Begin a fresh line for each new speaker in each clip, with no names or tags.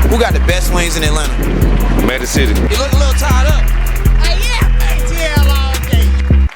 Who got the best wings in Atlanta?
Magic City.
You look a little tied up.
Hey, yeah, ATL all day.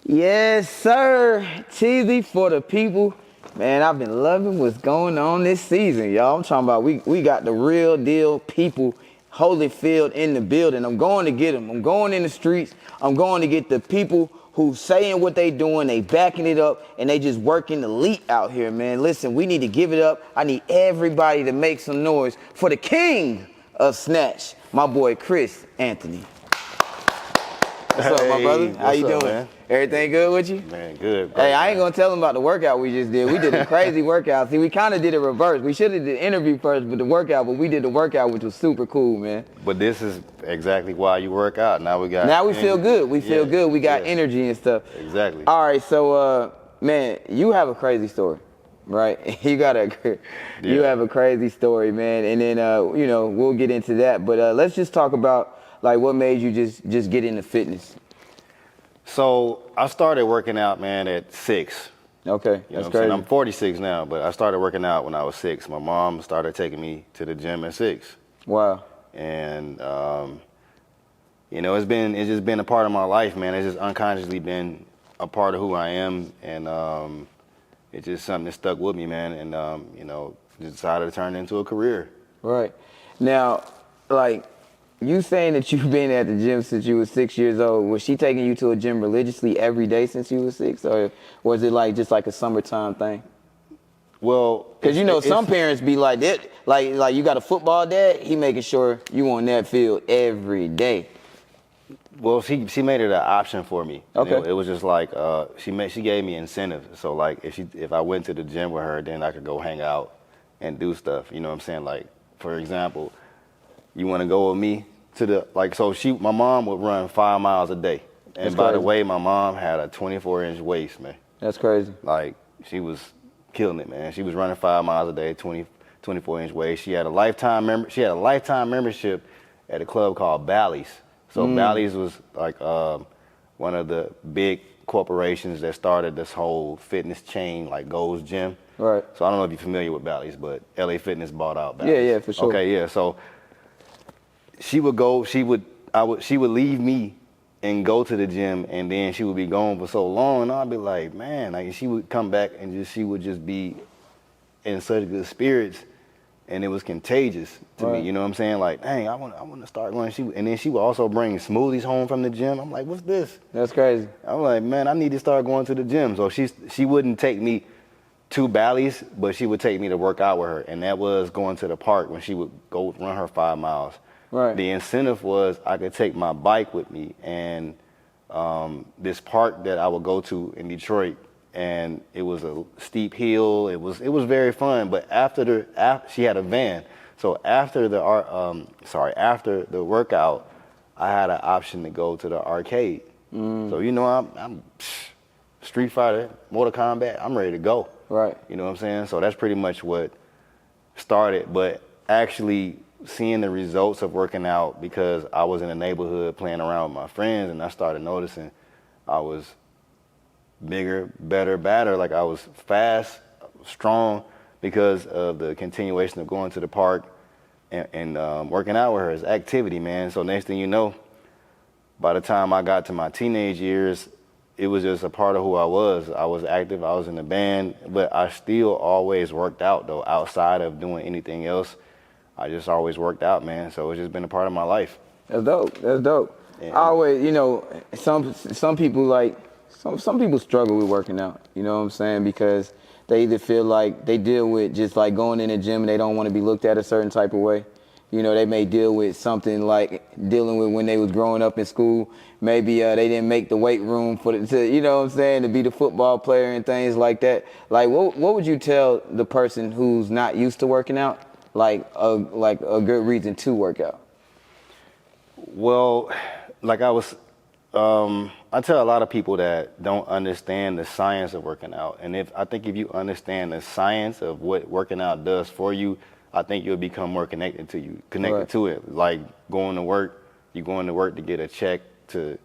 Yes, sir. Teezy for the people. Man, I've been loving what's going on this season, y'all. I'm talking about we got the real deal people, Holyfield in the building. I'm going to get them. I'm going in the streets. I'm going to get the people who saying what they doing, they backing it up, and they just working elite out here, man. Listen, we need to give it up. I need everybody to make some noise for the king of Snatch, my boy Chris Anthony. What's up, my brother? How you doing?
Man?
Everything good with you?
Man, good, bro.
Hey, I ain't gonna tell them about the workout we just did. We did a crazy workout. See, we kind of did it reverse. We should have did the interview first with the workout, but we did the workout, which was super cool, man.
But this is exactly why you work out. Now we
feel good. We feel good. We got energy and stuff.
Exactly.
All right, so man, you have a crazy story, right? You have a crazy story, man. And then you know, we'll get into that. But let's just talk about like what made you just get into fitness.
So I started working out, man, at 6.
Okay, that's crazy.
I'm 46 now, but I started working out when I was 6. My mom started taking me to the gym at 6.
Wow.
And you know, it's just been a part of my life, man. It's just unconsciously been a part of who I am, and it's just something that stuck with me, man. And you know, decided to turn it into a career.
Right. Now, like, you saying that you've been at the gym since you were 6 years old. Was she taking you to a gym religiously every day since you were 6, or was it like just like a summertime thing?
Well,
because you know some parents be like that, like you got a football dad, he making sure you on that field every day.
Well, she made it an option for me.
Okay.
It was just like she gave me incentives. So like if I went to the gym with her, then I could go hang out and do stuff. You know what I'm saying? Like, for example, you want to go with me to the, like, so my mom would run 5 miles a day. And
That's
by
crazy.
the way, my mom had a 24-inch waist, man.
That's crazy.
Like, she was killing it, man. She was running 5 miles a day, 24-inch waist. She had a lifetime membership at a club called Bally's. So Bally's was like one of the big corporations that started this whole fitness chain, like Gold's Gym.
Right.
So I don't know if you're familiar with Bally's, but LA Fitness bought out Bally's.
Yeah, for sure.
Okay, yeah. So she would leave me and go to the gym, and then she would be gone for so long, and I'd be like, man, like, she would come back and she would just be in such good spirits, and it was contagious to me. You know what I'm saying? Like, dang, I want to start going. And then she would also bring smoothies home from the gym. I'm like, what's this?
That's crazy.
I'm like, man, I need to start going to the gym. So she wouldn't take me to Bally's, but she would take me to work out with her, and that was going to the park when she would go run her 5 miles.
Right.
The incentive was I could take my bike with me, and this park that I would go to in Detroit, and it was a steep hill. It was very fun. But after she had a van, so after the workout, I had an option to go to the arcade. So you know, I'm Street Fighter, Mortal Kombat. I'm ready to go.
Right.
You know what I'm saying? So that's pretty much what started. But actually seeing the results of working out, because I was in the neighborhood playing around with my friends, and I started noticing I was bigger, better, badder. Like, I was fast, strong, because of the continuation of going to the park and working out with her. It's activity, man. So next thing you know, by the time I got to my teenage years, it was just a part of who I was. I was active, I was in the band, but I still always worked out, though, outside of doing anything else. I just always worked out, man. So it's just been a part of my life.
That's dope. That's dope.
Yeah.
I always, you know, some people like, some people struggle with working out, you know what I'm saying? Because they either feel like they deal with just like going in the gym and they don't want to be looked at a certain type of way. You know, they may deal with something like dealing with when they was growing up in school. Maybe they didn't make the weight room you know what I'm saying, to be the football player and things like that. Like, what would you tell the person who's not used to working out, like a good reason to work out?
Well, like I tell a lot of people that don't understand the science of working out. And I think if you understand the science of what working out does for you, I think you'll become more connected to it. Like going to work, you're going to work to get a check to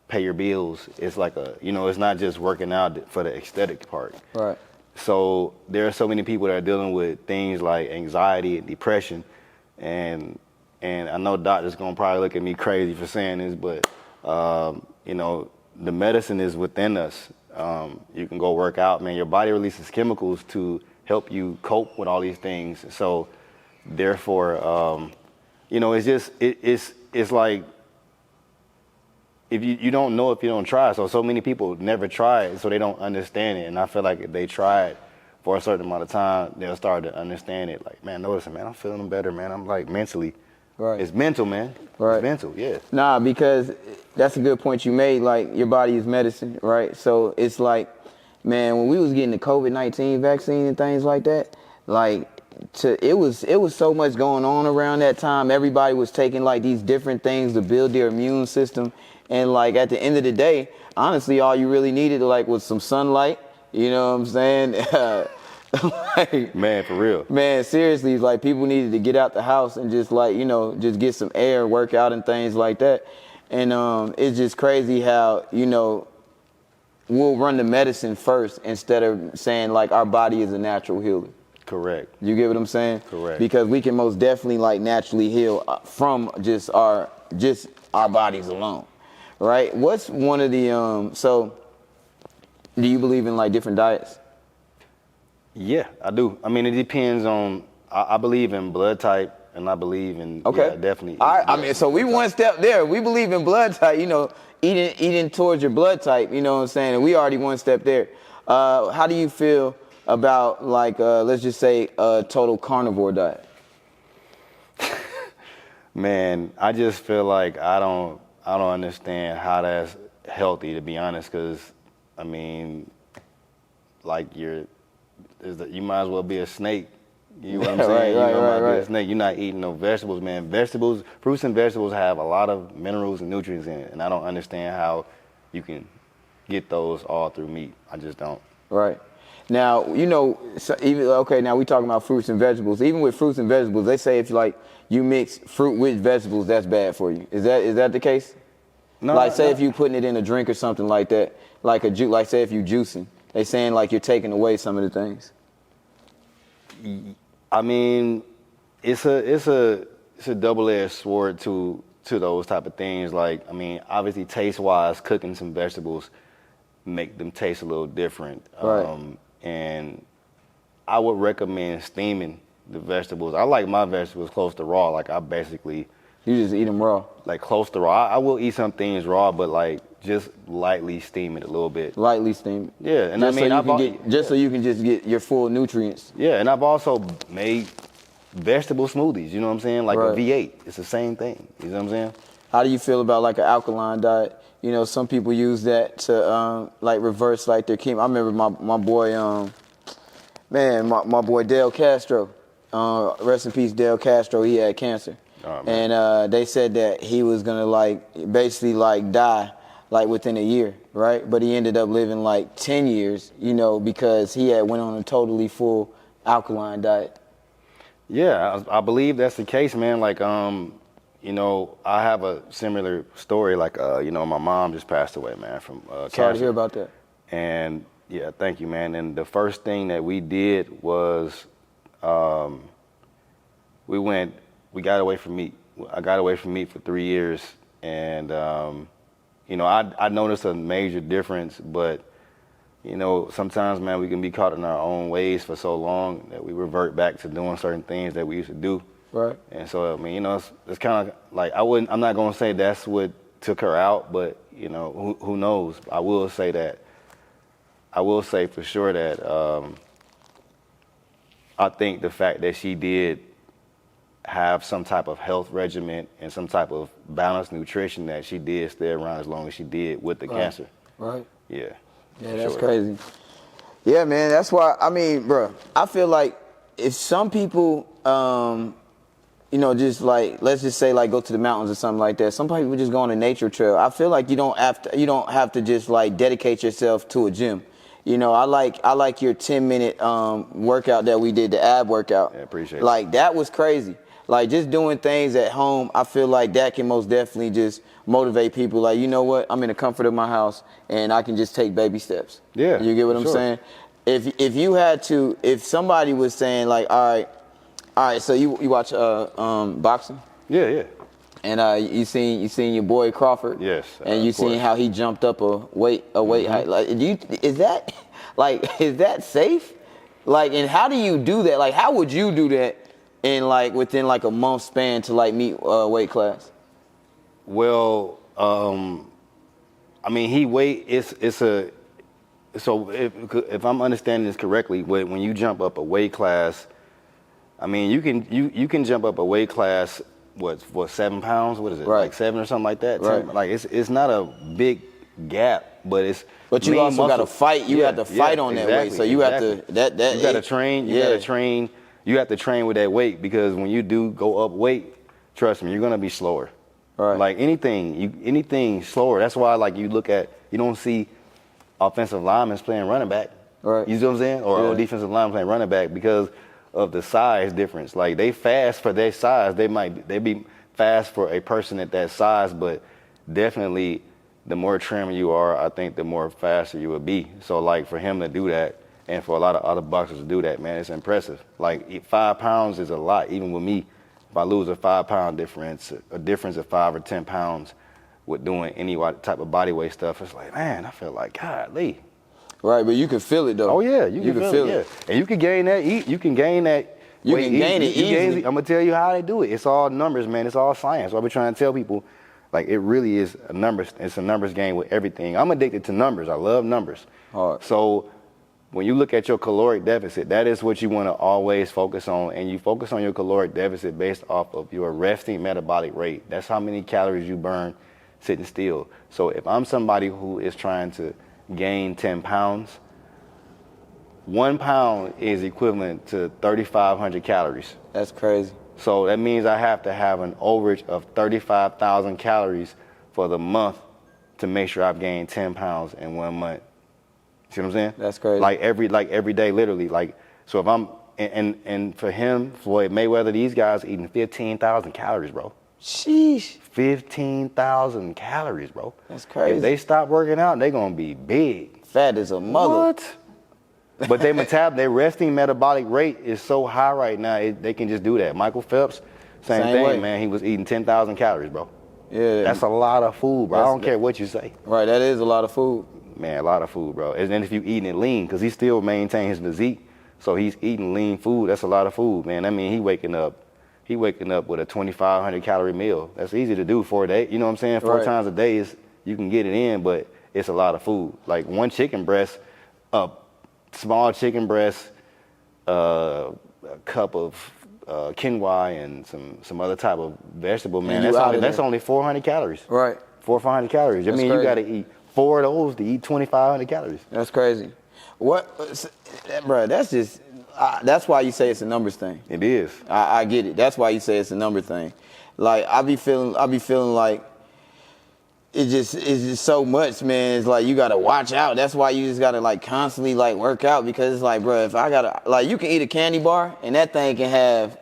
pay your bills. It's like it's not just working out for the aesthetic part.
Right.
So there are so many people that are dealing with things like anxiety and depression, and I know doctors gonna probably look at me crazy for saying this, but you know, the medicine is within us. You can go work out, man. Your body releases chemicals to help you cope with all these things. So therefore, you know, it's just it's like, if you don't know if you don't try. So many people never try it, so they don't understand it. And I feel like if they try it for a certain amount of time, they'll start to understand it. Like, man, notice, man, I'm feeling better, man. I'm like mentally.
Right.
It's mental, man.
Right.
It's mental, yeah.
Nah, because that's a good point you made. Like, your body is medicine, right? So it's like, man, when we was getting the COVID-19 vaccine and things like that, like, it was so much going on around that time. Everybody was taking like these different things to build their immune system. And like at the end of the day, honestly, all you really needed like was some sunlight. You know what I'm saying? Like,
Man, for real.
man, seriously, like people needed to get out the house and just like, you know, just get some air, work out and things like that. And it's just crazy how, you know, we'll run the medicine first instead of saying like our body is a natural healer.
Correct.
You get what I'm saying?
Correct.
Because we can most definitely like naturally heal from just our bodies alone. Right? What's one of the so do you believe in like different diets?
Yeah, I do. I mean, it depends on, I believe in blood type, and I believe in,
Okay.
yeah, definitely.
All right,
yeah,
I mean, so we one step there. We believe in blood type, you know, eating towards your blood type, you know what I'm saying? And we already one step there. How do you feel about like, let's just say a total carnivore diet?
Man, I just feel like I don't understand how that's healthy, to be honest, because, I mean, like you might as well be a snake. You know what I'm saying?
Right,
you might
right.
be a snake. You're not eating no vegetables, man. Fruits and vegetables have a lot of minerals and nutrients in it, and I don't understand how you can get those all through meat. I just don't. Right.
Now, you know, so now we talking about fruits and vegetables. Even with fruits and vegetables, they say if like you mix fruit with vegetables, that's bad for you. Is that the case?
No.
Like say if you putting it in a drink or something like that, like like say if you juicing, they saying like you're taking away some of the things.
I mean, it's a double-edged sword to those type of things. Like, I mean, obviously taste-wise, cooking some vegetables make them taste a little different.
Right.
And I would recommend steaming the vegetables. I like my vegetables close to raw. Like, I basically...
You just eat them raw?
Like, close to raw. I will eat some things raw, but, like, just lightly steam it a little bit.
Lightly steam it?
Yeah. And
just
I mean,
so you can just get your full nutrients.
Yeah, and I've also made vegetable smoothies, you know what I'm saying? Like
right.
a V8. It's the same thing. You know what I'm saying?
How do you feel about, like, an alkaline diet? You know, some people use that to, like, reverse, like, their chemo. I remember my boy, my boy Dale Castro. Rest in peace, Dale Castro. He had cancer.
Oh,
and they said that he was going to, like, basically, like, die, like, within a year, right? But he ended up living, like, 10 years, you know, because he had went on a totally full alkaline diet.
Yeah, I believe that's the case, man. Like, you know, I have a similar story. Like, you know, my mom just passed away, man, from cancer.
Sorry to hear about that.
And, yeah, thank you, man. And the first thing that we did was we got away from meat. I got away from meat for 3 years. And, you know, I noticed a major difference. But, you know, sometimes, man, we can be caught in our own ways for so long that we revert back to doing certain things that we used to do.
Right.
And so, I mean, you know, it's kind of like, I'm not going to say that's what took her out, but, you know, who knows? I will say for sure that I think the fact that she did have some type of health regimen and some type of balanced nutrition, that she did stay around as long as she did with the cancer.
Right.
Yeah.
Yeah, that's crazy. Yeah, man, that's why, I mean, bro, I feel like if some people, you know, just like, let's just say like go to the mountains or something like that. Some people just go on a nature trail. I feel like you don't have to just like dedicate yourself to a gym. You know, I like your 10-minute workout that we did, the ab workout.
Yeah, appreciate it.
Like that was crazy. Like just doing things at home, I feel like that can most definitely just motivate people. Like, you know what? I'm in the comfort of my house and I can just take baby steps.
Yeah.
You get what I'm
sure.
saying? if you had to, if somebody was saying like, all right, so you watch boxing?
Yeah.
And you seen your boy Crawford?
Yes.
And you
of course.
seen how he jumped up a weight height. Like, is that safe? Like, and how do you do that? Like, how would you do that in like within like a month span to like meet weight class?
Well, I mean, so if I'm understanding this correctly, when you jump up a weight class, I mean, you can jump up a weight class. What 7 pounds? What is it?
Right.
Like 7 or something like that.
Right.
10, like it's not a big gap, but it's.
But you also got to fight. You have to fight on that weight. So you have to
You got to train. You got to train. You have to train with that weight because when you do go up weight, trust me, you're gonna be slower.
Right.
Like anything slower. That's why like you don't see offensive linemen playing running back.
Right.
You see what I'm saying? Or defensive linemen playing running back because of the size difference. Like they fast for their size. They be fast for a person at that size, but definitely the more trim you are, I think the more faster you would be. So like for him to do that and for a lot of other boxers to do that, man, it's impressive. Like 5 pounds is a lot, even with me. If I lose a 5 pound difference, a difference of 5 or 10 pounds with doing any type of body weight stuff, it's like, man, I feel like, golly.
Right, but you can feel it though.
Oh yeah, you can feel it. Yeah. And you can gain that. You can gain that.
You can gain it easily.
I'm gonna tell you how they do it. It's all numbers, man. It's all science. So I've been trying to tell people, like it really is a numbers. It's a numbers game with everything. I'm addicted to numbers. I love numbers.
Hard.
So when you look at your caloric deficit, that is what you want to always focus on. And you focus on your caloric deficit based off of your resting metabolic rate. That's how many calories you burn sitting still. So if I'm somebody who is trying to gain 10 pounds, 1 pound is equivalent to 3,500 calories.
That's crazy.
So that means I have to have an overage of 35,000 calories for the month to make sure I've gained 10 pounds in 1 month. See what I'm saying?
That's crazy.
Like every day, literally. Like, so if I'm, and for him, Floyd Mayweather, these guys eating 15,000 calories, bro.
Sheesh.
15,000 calories, bro.
That's crazy.
If they stop working out, they're going to be big.
Fat as a mother.
What? But their resting metabolic rate is so high right now, they can just do that. Michael Phelps, same thing,
way.
man. He was eating 10,000 calories, bro.
Yeah.
That's a lot of food, bro. I don't care what you say.
Right, that is a lot of food.
Man, a lot of food, bro. And then if you eating it lean, because he still maintain his physique, so he's eating lean food. That's a lot of food, man. I mean, he waking up with a 2,500 calorie meal. That's easy to do for a day. You know what I'm saying? Four times a day you can get it in, but it's a lot of food. Like one chicken breast, small chicken breast, a cup of quinoa and some other type of vegetable, man. That's only 400 calories.
Right.
400 or 500 calories. I mean, you got to eat 4 of those to eat 2,500 calories.
That's crazy. Bro, that's just, that's why you say it's a numbers thing.
It is.
I get it. That's why you say it's a number thing. Like, I be feeling like it's just so much, man. It's like you gotta watch out. That's why you just gotta like constantly like work out, because it's like, bro, if I gotta, like, you can eat a candy bar and that thing can have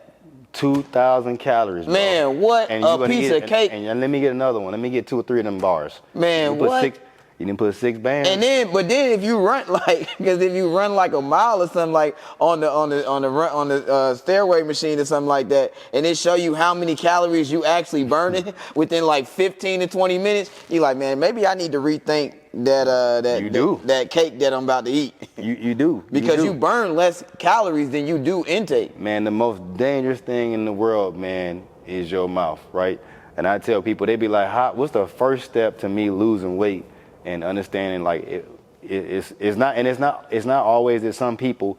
2,000 calories, bro.
Man, what a piece of cake.
And let me get another one. Let me get 2 or 3 of them bars.
Man, what?
You didn't put 6 bands.
But then if you run because if you run like a mile or something, like on the stairway machine or something like that, and it show you how many calories you actually burning within like 15 to 20 minutes, you like, man, maybe I need to rethink that cake that I'm about to eat.
You do.
Because you burn less calories than you do intake.
Man, the most dangerous thing in the world, man, is your mouth, right? And I tell people, they be like, what's the first step to me losing weight and understanding like it's not always that some people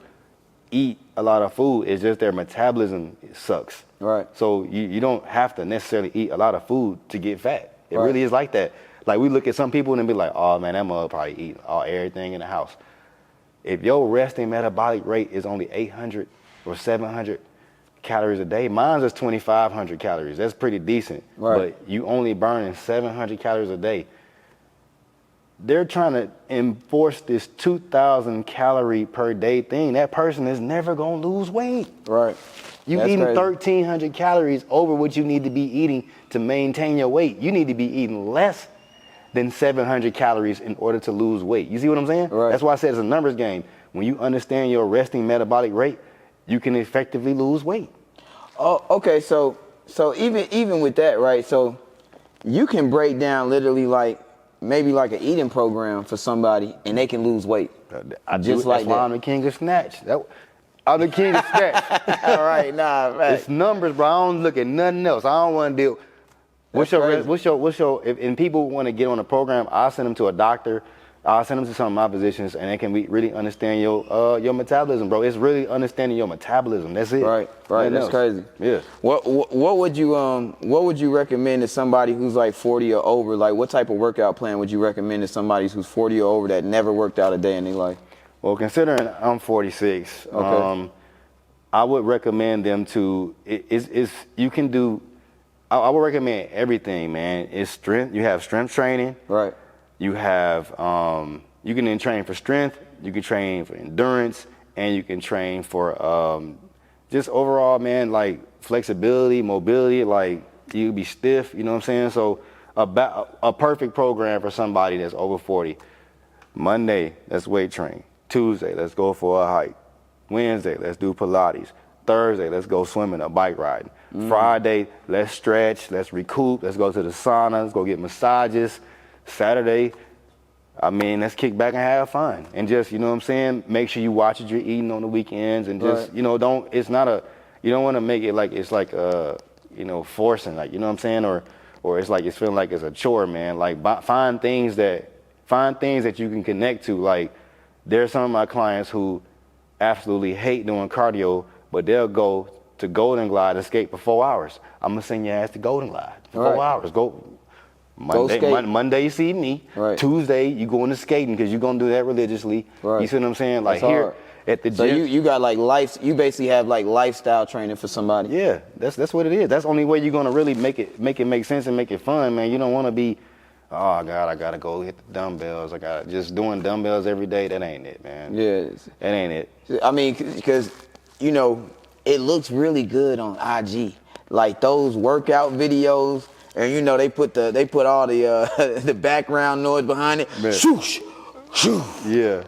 eat a lot of food. It's just their metabolism sucks.
Right.
So you don't have to necessarily eat a lot of food to get fat. It really is like that. Like we look at some people and be like, oh man, that mother probably eat everything in the house. If your resting metabolic rate is only 800 or 700 calories a day, mine's is 2,500 calories. That's pretty decent.
Right.
But you only burning 700 calories a day. They're trying to enforce this 2,000 calorie per day thing. That person is never going to lose weight.
Right.
You eating 1,300 calories over what you need to be eating to maintain your weight. You need to be eating less than 700 calories in order to lose weight. You see what I'm saying?
Right.
That's why I said it's a numbers game. when you understand your resting metabolic rate, you can effectively lose weight.
Oh, okay. So even with that, right? So you can break down literally like maybe like an eating program for somebody, and they can lose weight.
That's why I'm the king of snatch. I'm the king of snatch.
All right, nah, right.
It's numbers, bro. I don't look at nothing else. I don't want to deal. What's your? If people want to get on a program, I'll send them to a doctor. I'll send them to some of my physicians, and they can really understand your metabolism, bro. It's really understanding your metabolism. That's it.
Right.
Nothing
That's
else.
crazy.
Yeah.
What would you recommend to somebody who's like 40 or over? Like, what type of workout plan would you recommend to somebody who's 40 or over that never worked out a day in their life?
Well, considering I'm 46,
Okay.
I would recommend them to. You can do. I would recommend everything, man. It's strength. You have strength training.
Right.
You have, you can then train for strength, you can train for endurance, and you can train for just overall, man, like flexibility, mobility, like you be stiff, you know what I'm saying? So a perfect program for somebody that's over 40. Monday, let's weight train. Tuesday, let's go for a hike. Wednesday, let's do Pilates. Thursday, let's go swimming or bike riding. Friday, let's stretch, let's recoup, let's go to the sauna, let's go get massages. Saturday, let's kick back and have fun. And just, you know what I'm saying, make sure you watch what you're eating on the weekends and just,
Right.
you don't want to make it like it's like, forcing, like, you know what I'm saying? Or it's like, it's feeling like it's a chore, man. Like find things that you can connect to. Like there's some of my clients who absolutely hate doing cardio, but they'll go to Golden Glide and skate for 4 hours. I'm going to send your ass to Golden Glide for 4 hours. Go Monday you see me.
Right.
Tuesday you going to skating because you're gonna do that religiously.
Right.
You see what I'm saying? Like
That's
here
hard.
at the gym.
So you got like you basically have like lifestyle training for somebody.
Yeah, that's what it is. That's the only way you're gonna really make it make sense and make it fun, man. You don't want to be, oh God, I gotta go hit the dumbbells. I got just doing dumbbells every day. That ain't it, man.
Yeah.
That ain't it.
I mean, because it looks really good on IG, like those workout videos. And they put all the the background noise behind it.
Man.
Shoosh, shoo.
Yeah.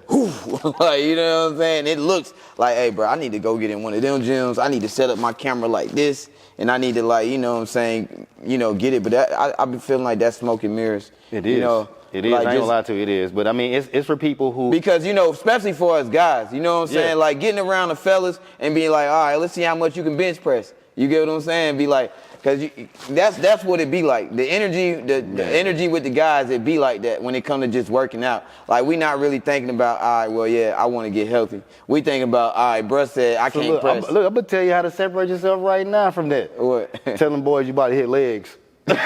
Like, you know what I'm saying? It looks like, hey, bro, I need to go get in one of them gyms. I need to set up my camera like this, and I need to, like, you know what I'm saying, get it. But I've been feeling like that's smoke and mirrors.
It is. It is.
Like
I ain't gonna lie to you. It is. But I mean, it's for people who.
Because especially for us guys, you know what I'm saying?
Yeah.
Like getting around the fellas and being like, all right, let's see how much you can bench press. You get what I'm saying? Be like, because that's what it be like. The energy, the energy with the guys, it be like that when it come to just working out. Like, we not really thinking about, all right, well, yeah, I want to get healthy. We thinking about, all right, bruh said I can't press.
I'm gonna tell you how to separate yourself right now from that.
What?
Tell them boys you about to hit legs. Tell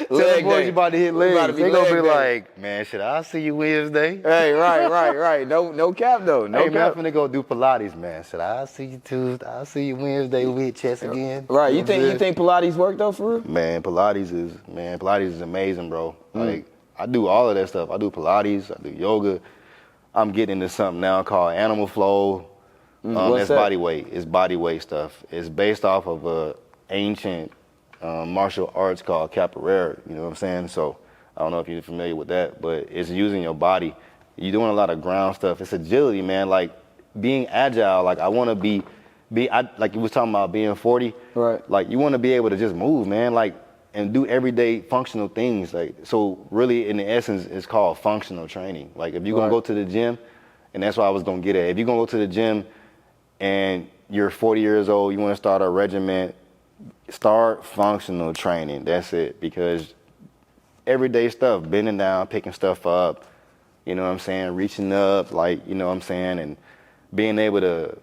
them boys you about to hit legs. They gonna be like, man, shit, I'll see you Wednesday.
Hey, right. No cap though. No
Hey, man, I'm
cap.
finna go do Pilates, man. Shit, I'll see you Tuesday. I'll see you Wednesday. We hit chest again.
Right. You
know what I'm
think Pilates work though for real?
Man, Pilates is amazing, bro. Like, I do all of that stuff. I do Pilates, I do yoga. I'm getting into something now called Animal Flow.
What's
That's
that?
body weight. It's body weight stuff. It's based off of a ancient martial arts called capoeira. You know what I'm saying? So I don't know if you're familiar with that, but it's using your body. You're doing a lot of ground stuff. It's agility, man. Like being agile. Like I want to like you was talking about being 40.
Right.
Like you want to be able to just move, man. Like and do everyday functional things. Like so, really, in the essence, it's called functional training. Like if you're gonna go to the gym, and that's what I was gonna get at. If you're gonna go to the gym, and you're 40 years old, you want to start a regimen. Start functional training. That's it. Because everyday stuff, bending down, picking stuff up, you know what I'm saying, reaching up, like, you know what I'm saying, and being able to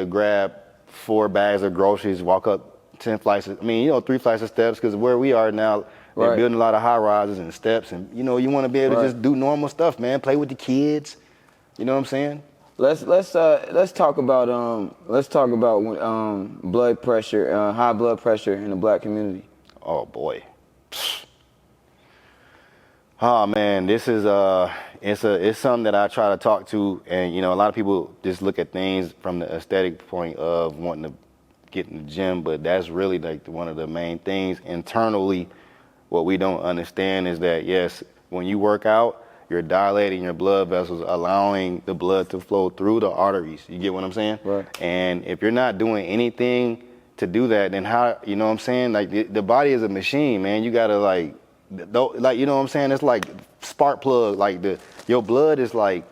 grab 4 bags of groceries, walk up 10 flights, 3 flights of steps, because where we are now, they're building a lot of high rises and steps, and, you want to be able to just do normal stuff, man, play with the kids, you know what I'm saying?
Let's talk about blood pressure, high blood pressure in the black community.
Oh boy. Oh man, this is it's something that I try to talk to, and a lot of people just look at things from the aesthetic point of wanting to get in the gym, but that's really like one of the main things internally. What we don't understand is that yes, when you work out, you're dilating your blood vessels, allowing the blood to flow through the arteries. You get what I'm saying?
Right.
And if you're not doing anything to do that, then how, you know what I'm saying? Like the body is a machine, man. You gotta like, you know what I'm saying? It's like spark plug, like your blood is like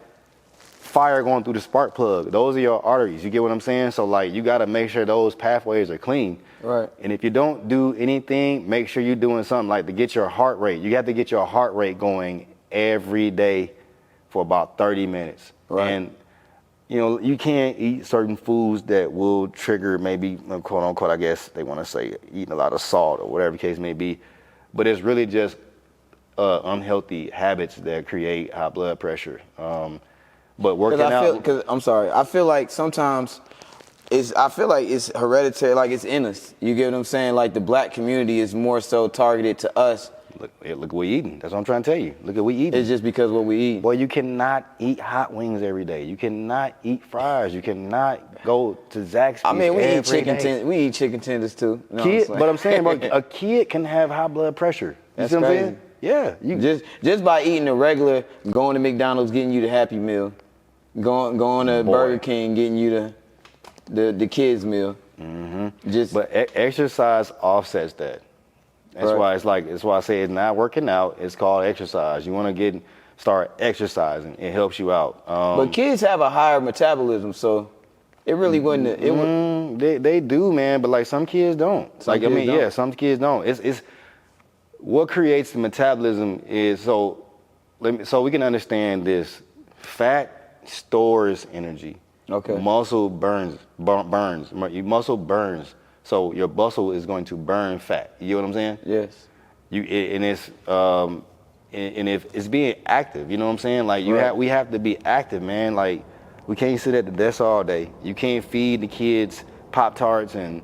fire going through the spark plug. Those are your arteries. You get what I'm saying? So like you gotta make sure those pathways are clean.
Right.
And if you don't do anything, make sure you're doing something like to get your heart rate. You have to get your heart rate going every day for about 30 minutes.
Right.
And you know, you can't eat certain foods that will trigger maybe, quote unquote, I guess they want to say eating a lot of salt or whatever the case may be. But it's really just unhealthy habits that create high blood pressure. But working out.
I feel like sometimes I feel like it's hereditary, like it's in us. You get what I'm saying? Like the black community is more so targeted to us.
Look what we eating. That's what I'm trying to tell you. Look at what we eating.
It's just because what we eat.
Boy, you cannot eat hot wings every day. You cannot eat fries. You cannot go to Zaxby's.
I mean, we eat
chicken
tenders. We eat chicken tenders too. You know
but I'm saying, bro, a kid can have high blood pressure. You
That's
see what I'm
crazy.
saying? Yeah.
Just by eating a regular, going to McDonald's, getting you the Happy Meal, going to Burger King, getting you the kids meal. Mm-hmm.
But exercise offsets that. That's why I say it's not working out. It's called exercise. You want to start exercising. It helps you out.
But kids have a higher metabolism, so it really wouldn't.
They do, man. But like some kids don't. Some kids don't. It's what creates the metabolism is so we can understand this. Fat stores energy.
Okay.
Muscle burns. Your muscle burns. So your muscle is going to burn fat. You get what I'm saying?
Yes.
And if it's being active, you know what I'm saying? Like we have to be active, man. Like we can't sit at the desk all day. You can't feed the kids Pop-Tarts and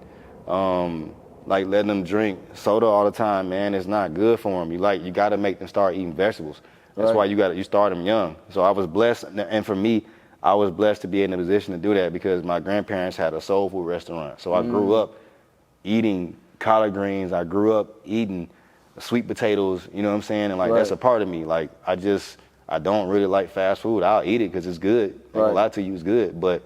like letting them drink soda all the time, man. It's not good for them. You got to make them start eating vegetables. That's why you start them young. So I was blessed, and for me, I was blessed to be in a position to do that because my grandparents had a soul food restaurant. So I grew up eating collard greens. I grew up eating sweet potatoes, you know what I'm saying? And that's a part of me. Like I don't really like fast food. I'll eat it because it's good. A lot to you is good, but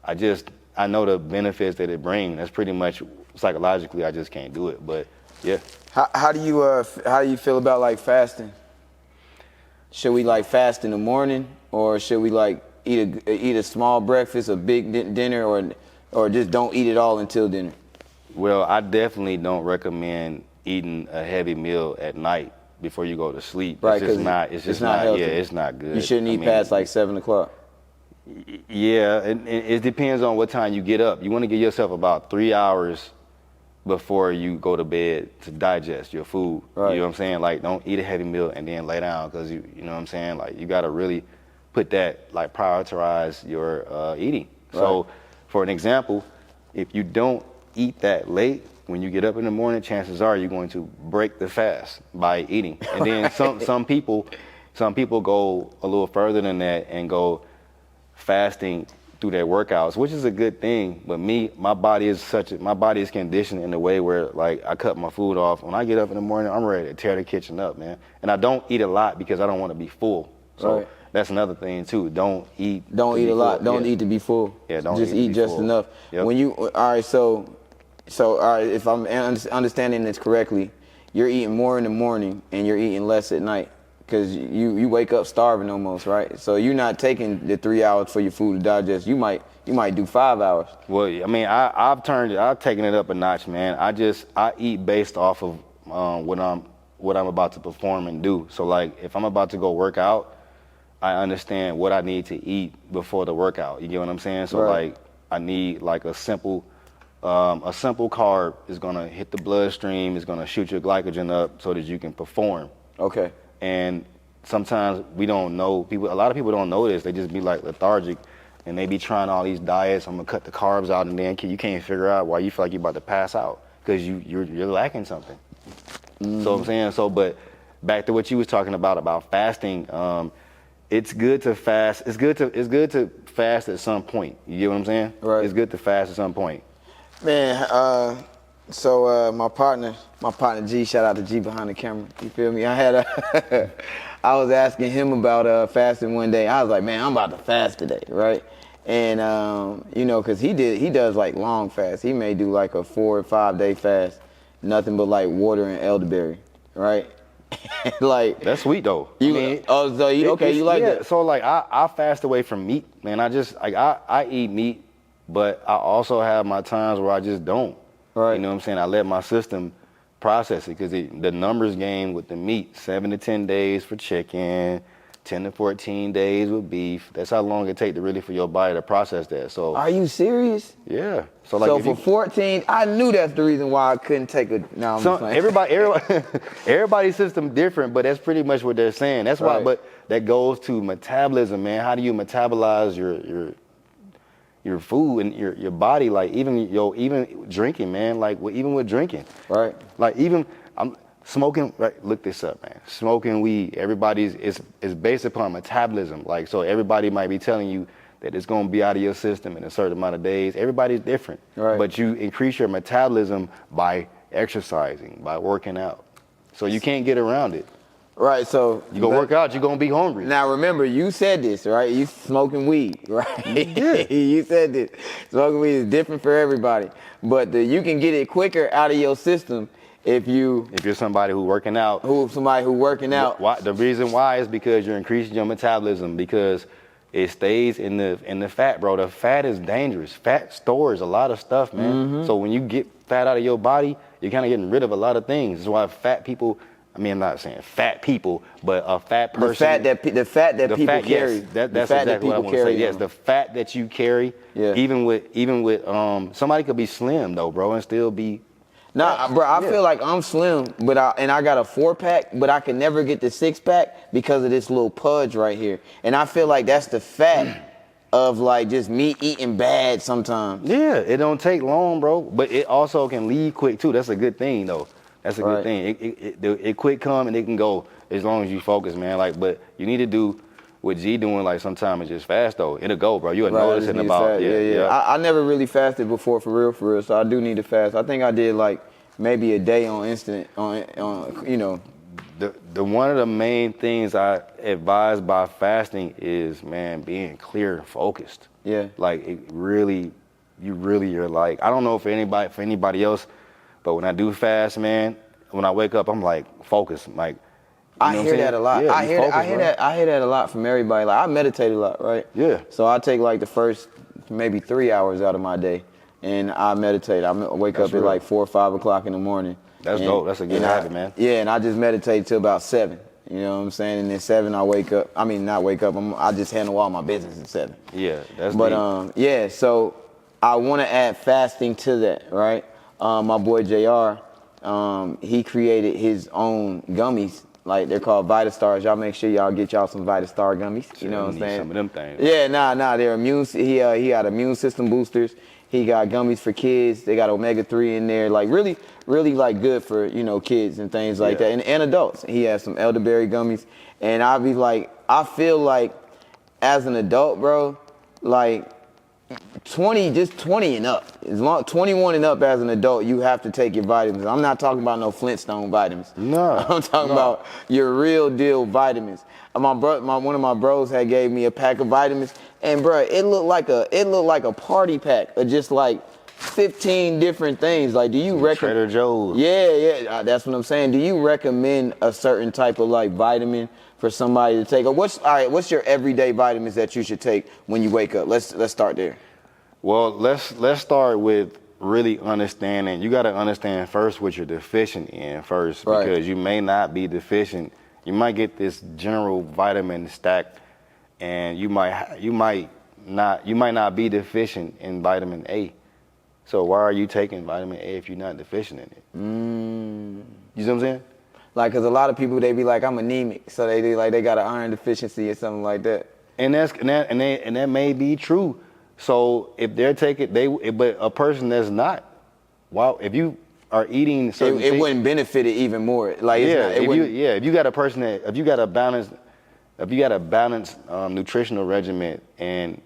I know the benefits that it brings. That's pretty much psychologically, I just can't do it. But yeah.
How do you feel about like fasting? Should we like fast in the morning, or should we like eat a small breakfast, a big dinner, or just don't eat it all until dinner?
Well, I definitely don't recommend eating a heavy meal at night before you go to sleep.
Right,
it's just not healthy. Yeah, it's not good.
You shouldn't eat past like 7 o'clock.
Yeah, and it depends on what time you get up. You want to give yourself about 3 hours before you go to bed to digest your food.
Right.
You know what I'm saying? Like, don't eat a heavy meal and then lay down because you know what I'm saying? Like, you got to really put that, like, prioritize your eating. Right. So, for an example, if you don't eat that late, when you get up in the morning, chances are you're going to break the fast by eating. And then some people go a little further than that and go fasting through their workouts, which is a good thing. But my body is conditioned in a way where like I cut my food off. When I get up in the morning, I'm ready to tear the kitchen up, man. And I don't eat a lot because I don't want to be full. So that's another thing too. Don't eat a lot.
Don't eat to be full.
Yeah, don't
just
eat
just
full.
enough.
Yep.
So all right, if I'm understanding this correctly, you're eating more in the morning and you're eating less at night because you wake up starving almost, right? So you're not taking the 3 hours for your food to digest. You might do 5 hours.
Well, I mean, I've taken it up a notch, man. I eat based off of what I'm about to perform and do. So like if I'm about to go work out, I understand what I need to eat before the workout. You get what I'm saying? So like I need like a simple carb is gonna hit the bloodstream, is gonna shoot your glycogen up so that you can perform.
Okay.
And sometimes we don't know, a lot of people don't know this. They just be like lethargic and they be trying all these diets. I'm gonna cut the carbs out, and then you can't figure out why you feel like you're about to pass out because you're lacking something. Mm-hmm. So I'm saying, but back to what you was talking about fasting, it's good to fast. It's good to fast at some point. You get what I'm saying?
Right.
It's good to fast at some point.
Man, So my partner G, shout out to G behind the camera. You feel me? I had a, I was asking him about fasting one day. I was like, man, I'm about to fast today, right? And you know, cause he does like long fast. He may do like a 4 or 5 day fast, nothing but like water and elderberry, right? Like
That's sweet though.
You,
I mean,
so you okay? You like that?
So like I fast away from meat, man. I just like I eat meat, but I also have my times where I just don't.
Right.
You know what I'm saying? I let my system process it because the numbers game with the meat, 7 to 10 days for chicken, 10 to 14 days with beef. That's how long it take to really for your body to process that. So
Are you serious?
yeah. So like
So for 14, I knew that's the reason why I couldn't take a. No, I'm just playing.
everybody's system different, but that's pretty much what they're saying. That's why.
Right.
But that goes to metabolism, man. How do you metabolize your food and your body? Like even drinking, man. Like even with drinking,
Right.
like even I'm smoking. Right, look this up, man. Smoking weed. Everybody's is based upon metabolism. Like so, everybody might be telling you that it's gonna be out of your system in a certain amount of days. Everybody's different.
Right.
But you increase your metabolism by exercising, by working out. So you can't get around it.
Right. So
You go work out, you're gonna be hungry.
Now remember, you said this, right? You smoking weed, right?
Yeah.
You said this. Smoking weed is different for everybody, but you can get it quicker out of your system if you're
somebody who's working out.
somebody who working out.
Why, the reason why is because you're increasing your metabolism because it stays in the fat, bro. The fat is dangerous. Fat stores a lot of stuff, man.
Mm-hmm.
So when you get fat out of your body, you're kind of getting rid of a lot of things. That's why fat people. I mean, I'm not saying fat people, but a fat person.
The fat that people carry.
Yes, that's exactly what I want to say. Yes, the fat that you carry.
Yeah.
Even with somebody could be slim though, bro, and still be.
Nah, bro, I feel like I'm slim, but I got a 4-pack, but I can never get the 6-pack because of this little pudge right here. And I feel like that's the fat of like just me eating bad sometimes.
Yeah, it don't take long, bro, but it also can leave quick too. That's a good thing though. That's a good thing. It quick come and it can go as long as you focus, man. Like, but you need to do what G doing. Like sometimes it's just fast though. It'll go, bro. You'll notice it in about
I never really fasted before for real. So I do need to fast. I think I did like maybe a day on instant on you know.
The one of the main things I advise by fasting is, man, being clear and focused.
Yeah.
Like you're like, I don't know for anybody else, but when I do fast, man, when I wake up, I'm like focused. Like
I hear that a lot.
Yeah,
I hear that a lot from everybody. Like I meditate a lot, right?
Yeah.
So I take like the first maybe 3 hours out of my day, and I meditate. I wake up at like 4 or 5 o'clock in the morning.
That's dope. That's a good habit, man.
Yeah, and I just meditate till about 7. You know what I'm saying? And then 7, I wake up. I mean, not wake up. I just handle all my business at 7.
Yeah, that's.
But yeah. So I want to add fasting to that, right? My boy JR, he created his own gummies. Like they're called VitaStars. Y'all make sure y'all get y'all some VitaStar gummies. You know what I'm saying?
Some of them things.
Yeah, they're immune. He got immune system boosters. He got gummies for kids. They got omega-3 in there. Like really, really like good for, you know, kids and things like that. And adults. He has some elderberry gummies. And I feel like as an adult, bro, like 20 and up. As long 21 and up as an adult, you have to take your vitamins. I'm not talking about no Flintstone vitamins.
No.
I'm talking about your real deal vitamins. One of my bros had gave me a pack of vitamins, and bro, it looked like a party pack of just like 15 different things. Like, do you recommend
Trader Joe's?
Yeah, that's what I'm saying. Do you recommend a certain type of like vitamin for somebody to take? Or what's your everyday vitamins that you should take when you wake up? Let's start there.
Well, let's start with really understanding. You got to understand first what you're deficient in first, because you may not be deficient. You might get this general vitamin stack, and you might not be deficient in vitamin A. So why are you taking vitamin A if you're not deficient in it? You see what I'm saying?
Like, cause a lot of people, they be like, I'm anemic, so they got an iron deficiency or something like that.
And that may be true. So if they're taking but a person that's not, if you are eating certain
it wouldn't benefit it even more. Like
if you got a person if you got a balanced nutritional regimen, and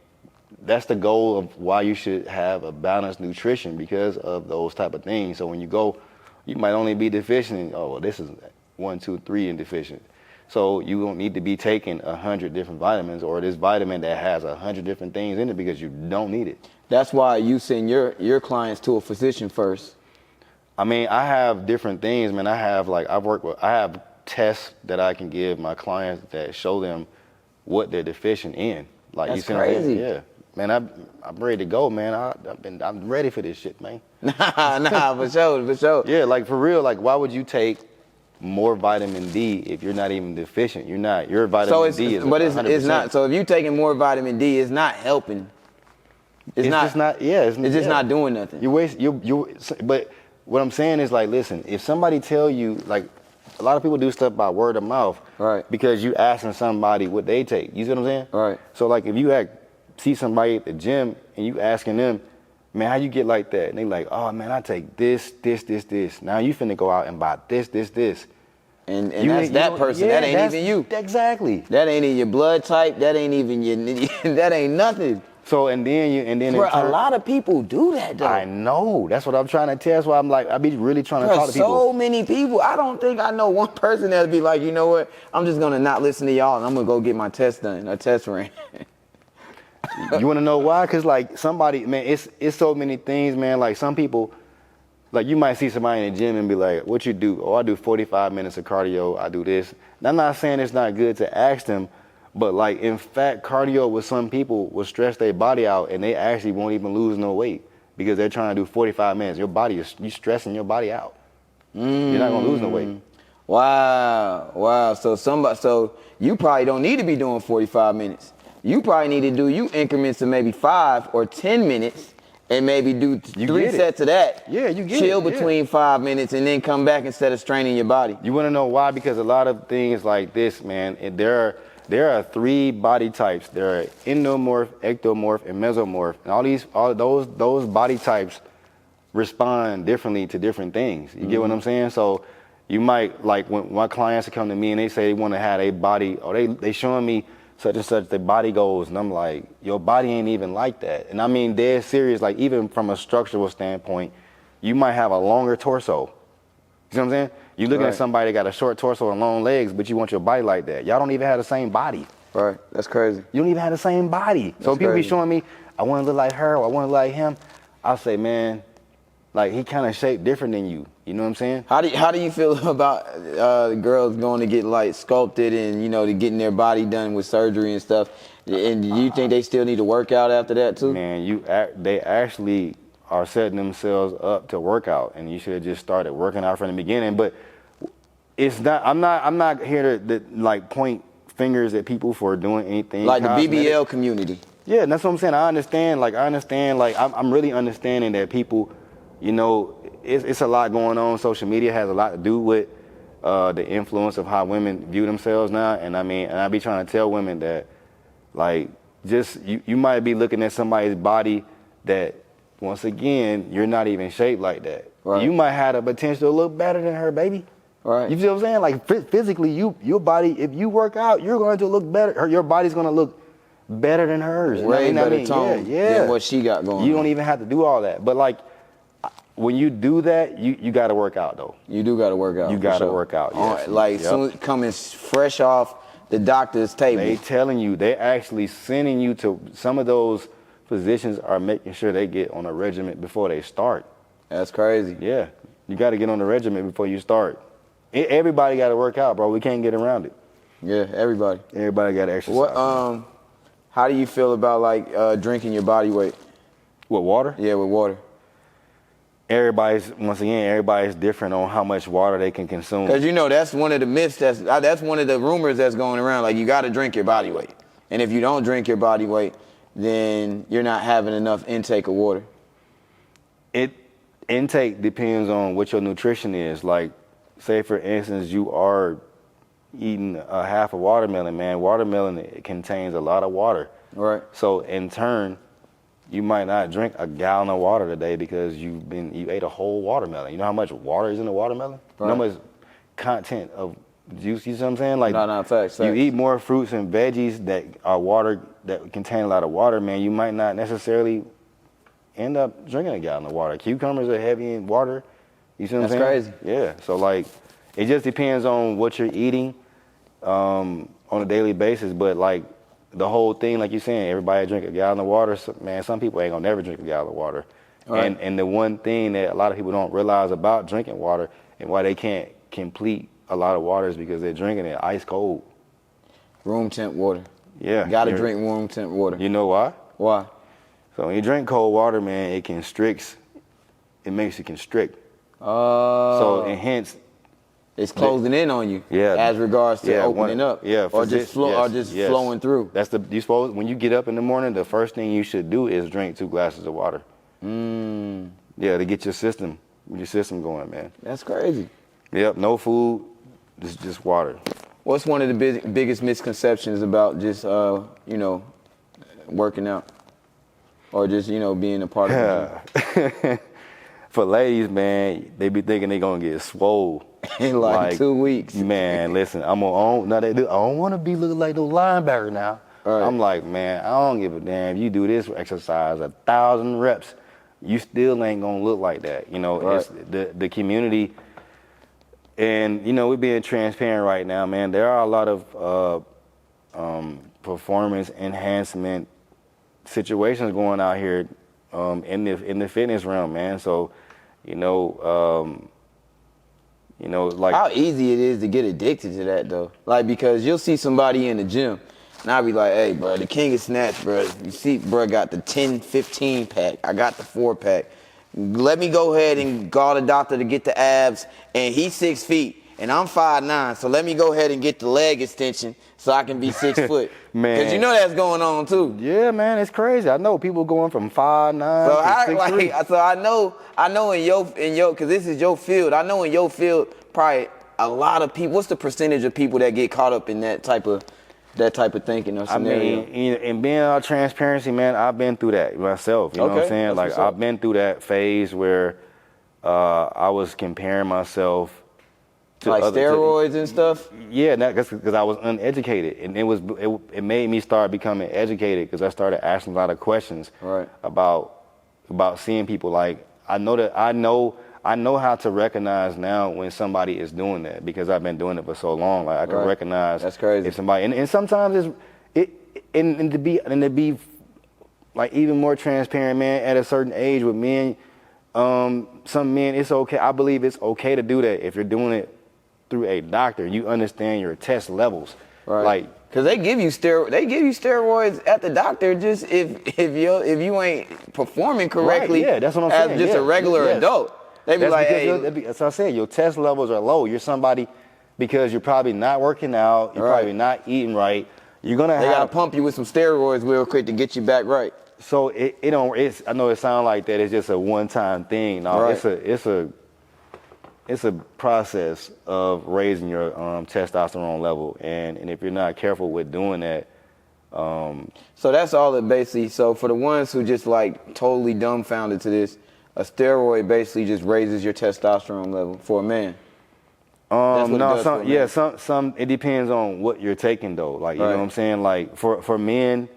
that's the goal of why you should have a balanced nutrition because of those type of things. So when you go, you might only be deficient in, oh, well, this is 1, 2, 3 and deficient. So you don't need to be taking 100 different vitamins or this vitamin that has 100 different things in it because you don't need it.
That's why you send your clients to a physician first.
I mean, I have different things, man. I have tests that I can give my clients that show them what they're deficient in. Like,
that's
you see
crazy.
Yeah, man. I'm ready to go, man. I'm ready for this shit, man.
Nah, for sure.
Yeah, like for real. Like, why would you take more vitamin D if you're not even deficient? You're not. Your vitamin D is.
But
100%.
it's not. So if you're taking more vitamin D, it's not helping. It's
just not. Yeah,
it's just not doing nothing.
You waste. But what I'm saying is, like, listen. If somebody tell you, like, a lot of people do stuff by word of mouth,
right?
Because you asking somebody what they take. You see what I'm saying?
Right.
So like, if you see somebody at the gym and you asking them, man, how you get like that? And they like, oh man, I take this. Now you finna go out and buy this.
And that's that person. That ain't even you.
Exactly.
That ain't in your blood type. That ain't even your. That ain't nothing.
So and then
Bro, a lot of people do that though.
I know. That's what I'm trying to tell. That's why I'm like, I be really trying to talk to people.
So many people. I don't think I know one person that'd be like, you know what? I'm just gonna not listen to y'all and I'm gonna go get my test done, a test ran.
You wanna know why? Cause like somebody, man, it's so many things, man. Like some people, like you might see somebody in the gym and be like, what you do? Oh, I do 45 minutes of cardio. I do this. And I'm not saying it's not good to ask them. But like, in fact, cardio with some people will stress their body out and they actually won't even lose no weight because they're trying to do 45 minutes. You stressing your body out. You're not gonna lose no weight.
Wow. So you probably don't need to be doing 45 minutes. You probably need to do increments of maybe 5 or 10 minutes and maybe do 3 sets of that.
Yeah, you get
Chill
it.
between 5 minutes and then come back instead of straining your body.
You wanna know why? Because a lot of things like this, man, there are 3 body types. There are endomorph, ectomorph, and mesomorph. And all those body types respond differently to different things. You get what I'm saying? So you might, like when my clients come to me and they say they want to have a body, or they showing me such and such their body goals, and I'm like, your body ain't even like that. And I mean, dead serious, like even from a structural standpoint, you might have a longer torso. You know what I'm saying? You looking at somebody that got a short torso and long legs, but you want your body like that. Y'all don't even have the same body.
Right, that's crazy.
You don't even have the same body. So people be showing me, I want to look like her or I want to look like him. I'll say, man, like he kind of shaped different than you. You know what I'm saying?
How do you feel about girls going to get like sculpted and, you know, to getting their body done with surgery and stuff? And do you think they still need to work out after that too?
Man, they actually are setting themselves up to work out, and you should have just started working out from the beginning. But it's not. I'm not here to like point fingers at people for doing anything.
Like
cosmetic.
the BBL community. Yeah,
that's what I'm saying. I understand. Like I'm really understanding that people, you know, it's a lot going on. Social media has a lot to do with the influence of how women view themselves now. And I be trying to tell women that, like, just you might be looking at somebody's body that, once again, you're not even shaped like that. Right. You might have the potential to look better than her, baby.
Right.
You see what I'm saying? Like physically, your body, if you work out, you're going to look better. Your body's going to look better than hers.
Way better tone than what she got going on.
You don't even have to do all that. But like, when you do that, you got to work out though.
You do got to work out.
You got to work out. Yes.
Like soon coming fresh off the doctor's table.
They telling you, they actually sending you to some of those physicians are making sure they get on a regimen before they start.
That's crazy.
Yeah, you got to get on the regimen before you start. Everybody got to work out, bro. We can't get around it.
Yeah, everybody.
Everybody got to exercise.
How do you feel about like drinking your body weight?
With water?
Yeah, with water.
Everybody's different on how much water they can consume.
Because you know that's one of the myths. That's one of the rumors that's going around. Like you got to drink your body weight, and if you don't drink your body weight, then you're not having enough intake of water.
Intake depends on what your nutrition is. Like, say for instance, you are eating a half a watermelon, man. Watermelon, it contains a lot of water.
Right.
So in turn, you might not drink a gallon of water today because you ate a whole watermelon. You know how much water is in a watermelon?
Right.
You know how much content of juice. You see what I'm saying? Like,
No, facts.
you eat more fruits and veggies that are water, that contain a lot of water, man. You might not necessarily end up drinking a gallon of water. Cucumbers are heavy in water. You see what I'm saying?
That's crazy.
Yeah. So like, it just depends on what you're eating on a daily basis. But like the whole thing, like you're saying, everybody drink a gallon of water. So, man, some people ain't gonna never drink a gallon of water. Right. And the one thing that a lot of people don't realize about drinking water and why they can't complete a lot of water is because they're drinking it ice cold.
Room temp water.
Yeah.
Gotta drink room temp water.
You know why?
Why?
So when you drink cold water, man, it constricts. It makes you constrict.
So
and hence,
it's closing in on you.
Yeah.
As regards to opening up.
Yeah.
Or just flowing through.
That's you suppose when you get up in the morning, the first thing you should do is drink 2 glasses of water. Yeah, to get your system going, man.
That's crazy.
Yep. No food, just water.
What's one of the biggest misconceptions about just working out, or just being a part of it?
For ladies, man, they be thinking they gonna get swole
in like 2 weeks.
Man, listen, I don't want to be looking like no linebacker now. Right. I'm like, man, I don't give a damn. If you do this exercise 1,000 reps, you still ain't gonna look like that. Right. It's the community, and we're being transparent right now, man. There are a lot of performance enhancement situations going out here in the fitness realm, man. So, like
how easy it is to get addicted to that though. Like, because you'll see somebody in the gym, and I'll be like, hey, bro, the king of snatch, bro. You see, bro, got the 10, 15 pack. I got the 4-pack. Let me go ahead and call the doctor to get the abs, and he's 6 feet, and I'm 5'9", so let me go ahead and get the leg extension so I can be 6 foot. Man. Because that's going on too.
Yeah, man, it's crazy. I know people going from 5'9" to 6'3".
So I know in your, because this is your field, I know in your field, probably a lot of people, what's the percentage of people that get caught up in that type of thinking or scenario?
I mean, in being all transparency, man, I've been through that myself. You know what I'm saying? Like, I've been through that phase where I was comparing myself to
like steroids and stuff.
Yeah, because I was uneducated, and it made me start becoming educated because I started asking a lot of questions about seeing people. Like, I know how to recognize now when somebody is doing that because I've been doing it for so long. Like, I can recognize
that's crazy.
If somebody and sometimes to be like even more transparent, man. At a certain age with men, some men, it's okay. I believe it's okay to do that if you're doing it through a doctor. You understand your test levels, like.
Cause they give you steroids at the doctor just if you ain't performing correctly.
Yeah, that's what I'm saying.
As just a regular adult. They be like, hey.
That's what I said. Your test levels are low. You're somebody because you're probably not working out. You're probably not eating right. They
gotta pump you with some steroids real quick to get you back right.
So I know it sounds like that. It's just a one-time thing. No, it's a process of raising your testosterone level, and if you're not careful with doing that.
So that's all it basically. So for the ones who just like totally dumbfounded to this. A steroid basically just raises your testosterone level for a man.
Some it depends on what you're taking though. Like, you know what I'm saying? Like for men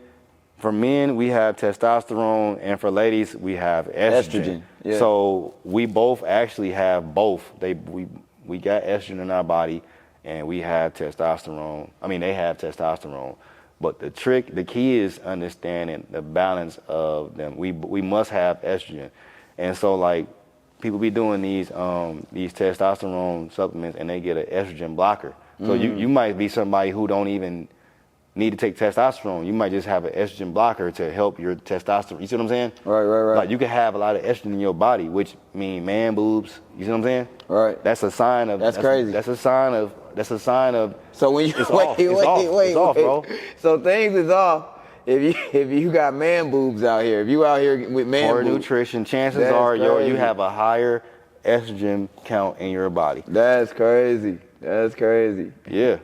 we have testosterone, and for ladies we have estrogen. Yeah. So we both actually have both. We got estrogen in our body, and we have testosterone. I mean, they have testosterone. But the key is understanding the balance of them. We must have estrogen. And so, like, people be doing these testosterone supplements, and they get an estrogen blocker. So you might be somebody who don't even need to take testosterone. You might just have an estrogen blocker to help your testosterone. You see what I'm saying? Right. Like, you can have a lot of estrogen in your body, which mean man boobs. You see what I'm saying? Right. That's a sign of. That's crazy. That's a sign of.
So when you wait, bro. So things is off. If you got man boobs out here, if you out here with man
poor
boobs,
nutrition, chances are you have a higher estrogen count in your body.
That's crazy.
Yeah.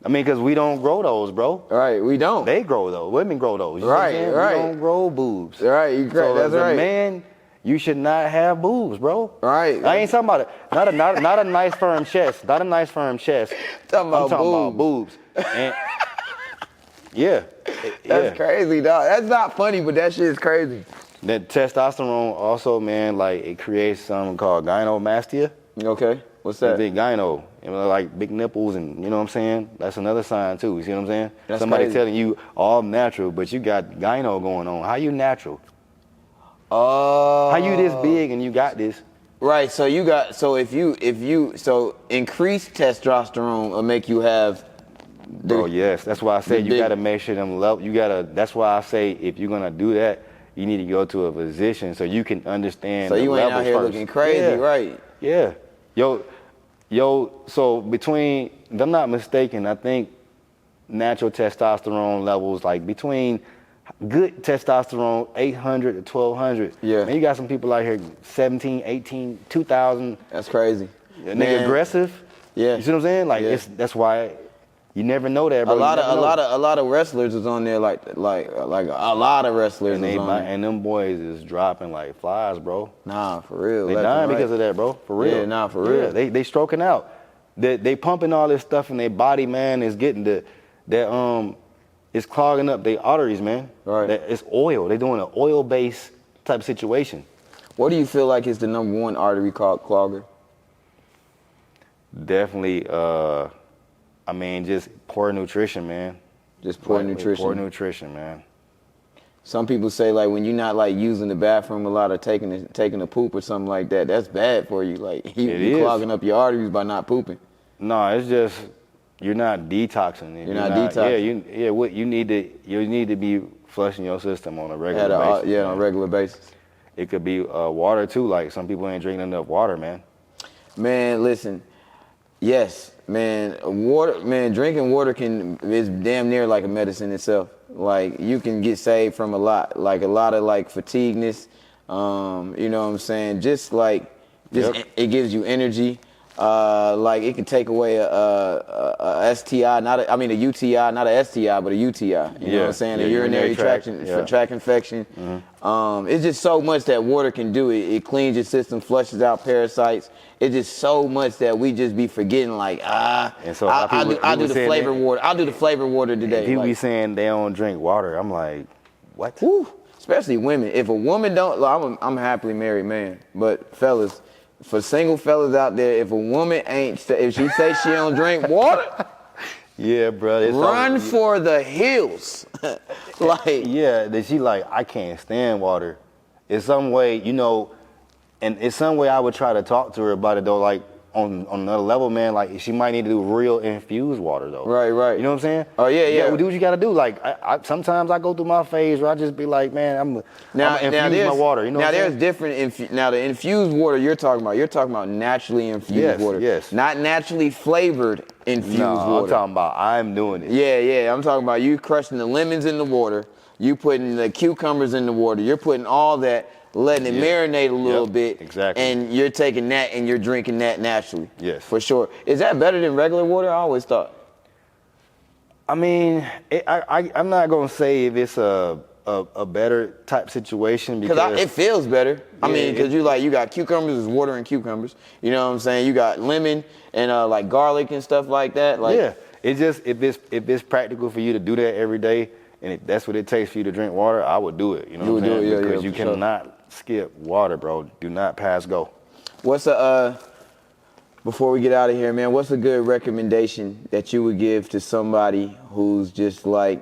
I mean, because we don't grow those, bro.
Right, we don't.
They grow those. Women grow those. You
right.
We don't grow boobs.
Right, you correct.
So
that's right.
Man, you should not have boobs, bro.
Right.
I ain't talking about it. Not a nice firm chest. Not a nice firm chest.
Talking
I'm
about
talking about boobs. And yeah.
That's crazy, dog. That's not funny, but that shit is crazy.
That testosterone also, man, like it creates something called gynomastia.
Okay. What's that?
Big gyno, like big nipples, and you know what I'm saying? That's another sign too. You see what I'm saying?
That's
Somebody
crazy.
telling you all natural, but you got gyno going on. How you natural?
Oh.
How you this big and you got this?
Right. So increased testosterone will make you have.
Bro, yes. That's why I say you
big-
gotta make sure them level. That's why I say if you're gonna do that, you need to go to a physician so you can understand.
So
the
you ain't out
levels
here
first.
looking crazy,
Yeah.
right?
Yeah. Yo, so between, if I'm not mistaken, I think natural testosterone levels, like between good testosterone, 800 to 1200.
Yeah.
Man, you got some people out here 17, 18, 2000.
That's crazy.
A nigga aggressive.
Yeah.
You see what I'm saying? Like,
Yeah.
that's why you never know that, bro.
A lot of wrestlers is on there, like a lot of wrestlers
And
is on there.
and them boys is dropping like flies, bro.
Nah, for real.
They
left
dying
and right.
because of that, bro. For real.
Yeah, nah, for real.
Yeah, they stroking out. They pumping all this stuff in their body, man. Is getting it's clogging up their arteries, man.
Right.
It's oil. They doing an oil-based type of situation.
What do you feel like is the number one artery clogger?
Definitely. I mean, just poor nutrition, man.
Just poor
Like,
nutrition.
Poor nutrition, man.
Some people say like when you're not like using the bathroom a lot or taking a poop or something like that, that's bad for you. Like you
is.
clogging up your arteries by not pooping.
No, it's just you're not detoxing.
You're not detoxing.
Yeah. What you need to be flushing your system on a regular basis.
Yeah, on
man.
a regular basis.
It could be water too. Like some people ain't drinking enough water, man.
Man, listen. Yes, man. Water, man. Drinking water is damn near like a medicine itself. Like you can get saved from a lot of like fatigueness. You know what I'm saying? It gives you energy. Like it can take away a STI, a UTI, not a STI, but a UTI. You know what I'm saying?
Yeah,
A urinary tract infection.
Mm-hmm.
It's just so much that water can do. It cleans your system, flushes out parasites. It's just so much that we just be forgetting. Like
And so
I'll do the flavored water. I'll do the flavored water today.
People be
like,
saying they don't drink water. I'm like, what?
whew, especially women. If a woman don't, I'm a happily married man. But fellas, for single fellas out there, if a woman if she say she don't drink water,
Yeah, bro.
run for the hills. Like,
Yeah, that she like, I can't stand water. In some way, and in some way I would try to talk to her about it though, like on another level, man, like she might need to do real infused water though.
Right.
You know what I'm saying?
Oh, yeah.
You gotta do what you gotta do. Like I sometimes I go through my phase where I just be like, man, I'm infuse my water. You know what I'm
there's
saying?
different. Now the infused water you're talking about naturally infused water.
Yes.
Not naturally flavored infused water.
I'm talking about I'm doing it.
Yeah. I'm talking about you crushing the lemons in the water. You putting the cucumbers in the water. You're putting all that, letting it marinate a little bit.
Exactly.
And you're taking that and you're drinking that naturally.
Yes.
For sure. Is that better than regular water? I always thought.
I mean, I'm not gonna say if it's a better type situation because
It feels better. I
Yeah,
mean, because you got cucumbers, is water and cucumbers. You know what I'm saying? You got lemon and like garlic and stuff like that. Like,
yeah, it's just if it's practical for you to do that every day, and if that's what it takes for you to drink water, I would do it. You know
You
what
would
I'm
do
saying?
it, yeah,
Because
yeah,
you
for sure.
cannot skip water, bro. Do not pass go.
What's before we get out of here, man, what's a good recommendation that you would give to somebody who's just like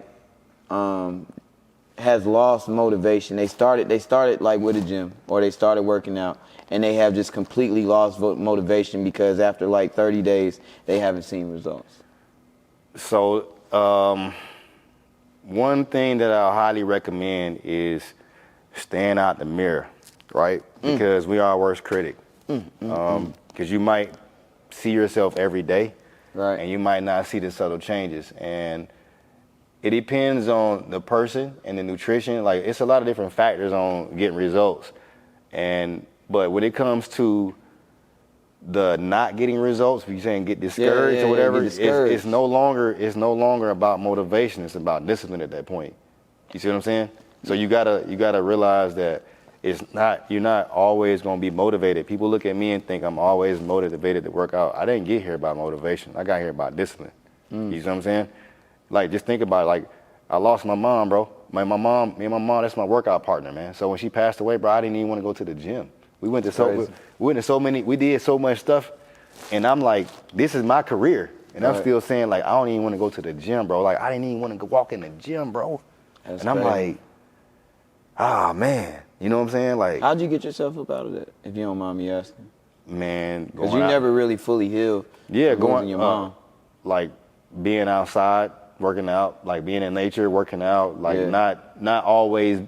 has lost motivation? They started like with a gym, or they started working out, and they have just completely lost motivation because after like 30 days they haven't seen results.
So one thing that I highly recommend is staying out the mirror, right? Because we are our worst critic. Because you might see yourself every day,
Right.
and you might not see the subtle changes. And it depends on the person and the nutrition. Like, it's a lot of different factors on getting results. But when it comes to the not getting results, if you're saying get discouraged or whatever,
get discouraged.
it's no longer about motivation. It's about discipline at that point. You see what I'm saying? So you gotta realize that you're not always gonna be motivated. People look at me and think I'm always motivated to work out. I didn't get here by motivation. I got here by discipline. You know what I'm saying? Like, just think about it. Like, I lost my mom, bro. Me and my mom, that's my workout partner, man. So when she passed away, bro, I didn't even want to go to the gym. We did so much stuff, and I'm like, this is my career. And I'm still saying, like, I don't even want to go to the gym, bro. Like, I didn't even want to walk in the gym, bro.
That's
and I'm like, man. You know what I'm saying? Like,
how'd you get yourself up out of that, if you don't mind me asking?
Man,
because you never really fully healed.
Yeah,
going your mom.
Like being outside, working out, like being in nature, working out, like not always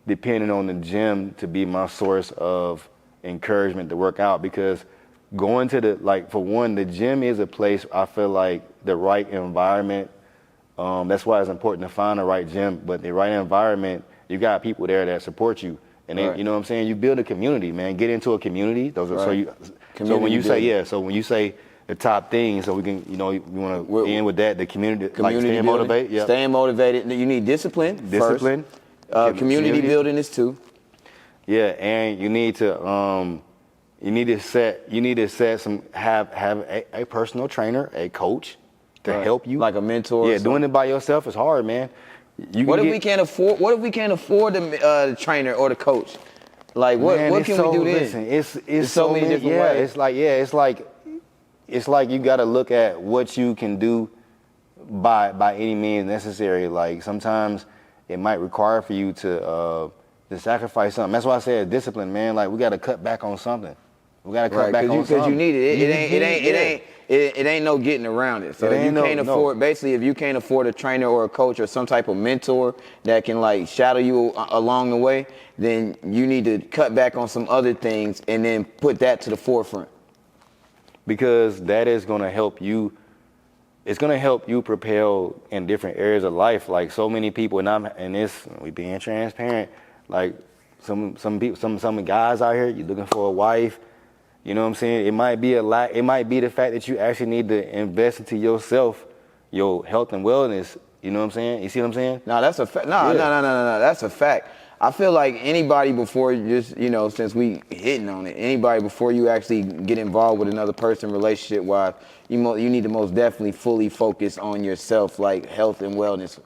depending on the gym to be my source of encouragement to work out, because going to for one, the gym is a place I feel like the right environment. That's why it's important to find the right gym, but the right environment, you got people there that support you. And then, you know what I'm saying? You build a community, man. Get into a community. So when you say the top things, so we can, you want to end with that, the community like staying motivated. Yep.
Staying motivated. You need discipline. Discipline. Community building is too.
Yeah, and you need to have a personal trainer, a coach to help you.
Like a mentor.
Yeah, doing it by yourself is hard, man.
What if we can't afford the trainer or the coach? Like, what can we do then?
Listen, it's so many different ways. It's like you got to look at what you can do by any means necessary. Like, sometimes it might require for you to sacrifice something. That's why I said discipline, man. Like, we got to cut back on something. We got to cut back on something.
Because you need it. It ain't no getting around it. So if you can't afford, basically, if you can't afford a trainer or a coach or some type of mentor that can like shadow you along the way, then you need to cut back on some other things and then put that to the forefront.
Because that is going to help you. It's going to help you propel in different areas of life. Like, so many people, we being transparent. Like, some people, some guys out here, you're looking for a wife. You know what I'm saying? It might be it might be the fact that you actually need to invest into yourself, your health and wellness. You know what I'm saying? You see what I'm saying?
No, that's a fact. No, that's a fact. I feel like anybody before since we hitting on it, anybody before you actually get involved with another person relationship-wise, you need to most definitely fully focus on yourself, like health and wellness,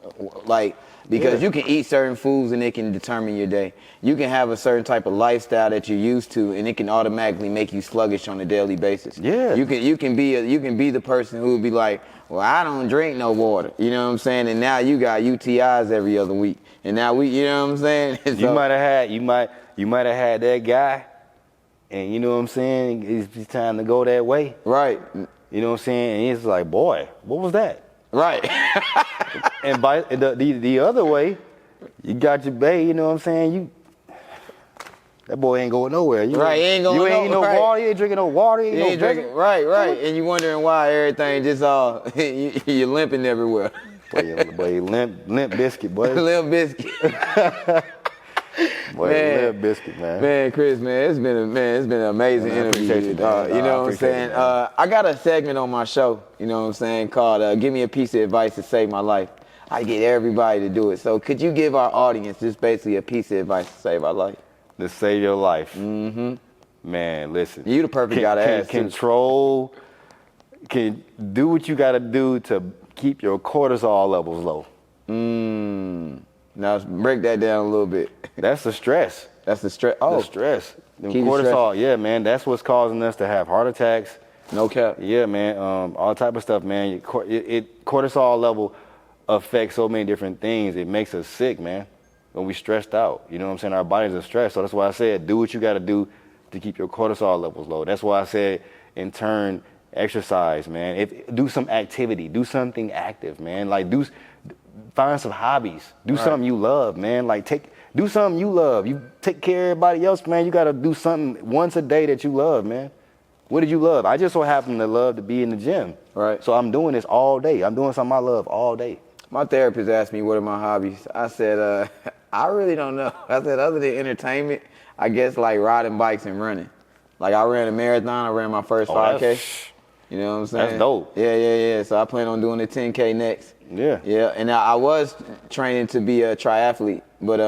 like. Because you can eat certain foods and it can determine your day. You can have a certain type of lifestyle that you're used to, and it can automatically make you sluggish on a daily basis. Yeah. You can be the person who would be like, well, I don't drink no water. You know what I'm saying? And now you got UTIs every other week. And now you know what I'm saying? So,
you might have had that guy, and you know what I'm saying? It's time to go that way.
Right.
You know what I'm saying? And it's like, boy, what was that?
Right.
And by the other way, you got your bae, you know what I'm saying? That boy ain't going nowhere.
He ain't going nowhere.
You ain't no water, you ain't drinking no water, you ain't
drinking. Right. And you wondering why everything just all, you're limping everywhere.
Boy, limp biscuit, boy.
Limp biscuit.
Boy, limp biscuit, man.
Man, Chris, it's been an amazing interview. You know what I'm saying? I got a segment on my show, you know what I'm saying, called Give Me a Piece of Advice to Save My Life. I get everybody to do it. So could you give our audience just basically a piece of advice to save our life?
To save your life. Mm-hmm. Man, listen.
You the perfect guy to ask.
Can do what you got to do to keep your cortisol levels low.
Now break that down a little bit.
That's the stress.
That's the stress. Oh,
the stress. The cortisol. Yeah, man. That's what's causing us to have heart attacks.
No cap.
Yeah, man. All type of stuff, man. Cortisol level affects so many different things. It makes us sick, man. When we stressed out, you know what I'm saying? Our bodies are stressed. So that's why I said, do what you got to do to keep your cortisol levels low. That's why I said, in turn, exercise, man. Do some activity. Do something active, man. Like find some hobbies. Do something you love, man. Do something you love. You take care of everybody else, man. You got to do something once a day that you love, man. What did you love? I just so happen to love to be in the gym.
Right.
So I'm doing this all day. I'm doing something I love all day.
My therapist asked me what are my hobbies. I said, I really don't know. I said, other than entertainment, I guess like riding bikes and running. Like I ran a marathon. I ran my first 5K. You know what I'm saying?
That's dope.
Yeah. So I plan on doing the 10K next.
Yeah.
Yeah, and I was training to be a triathlete, but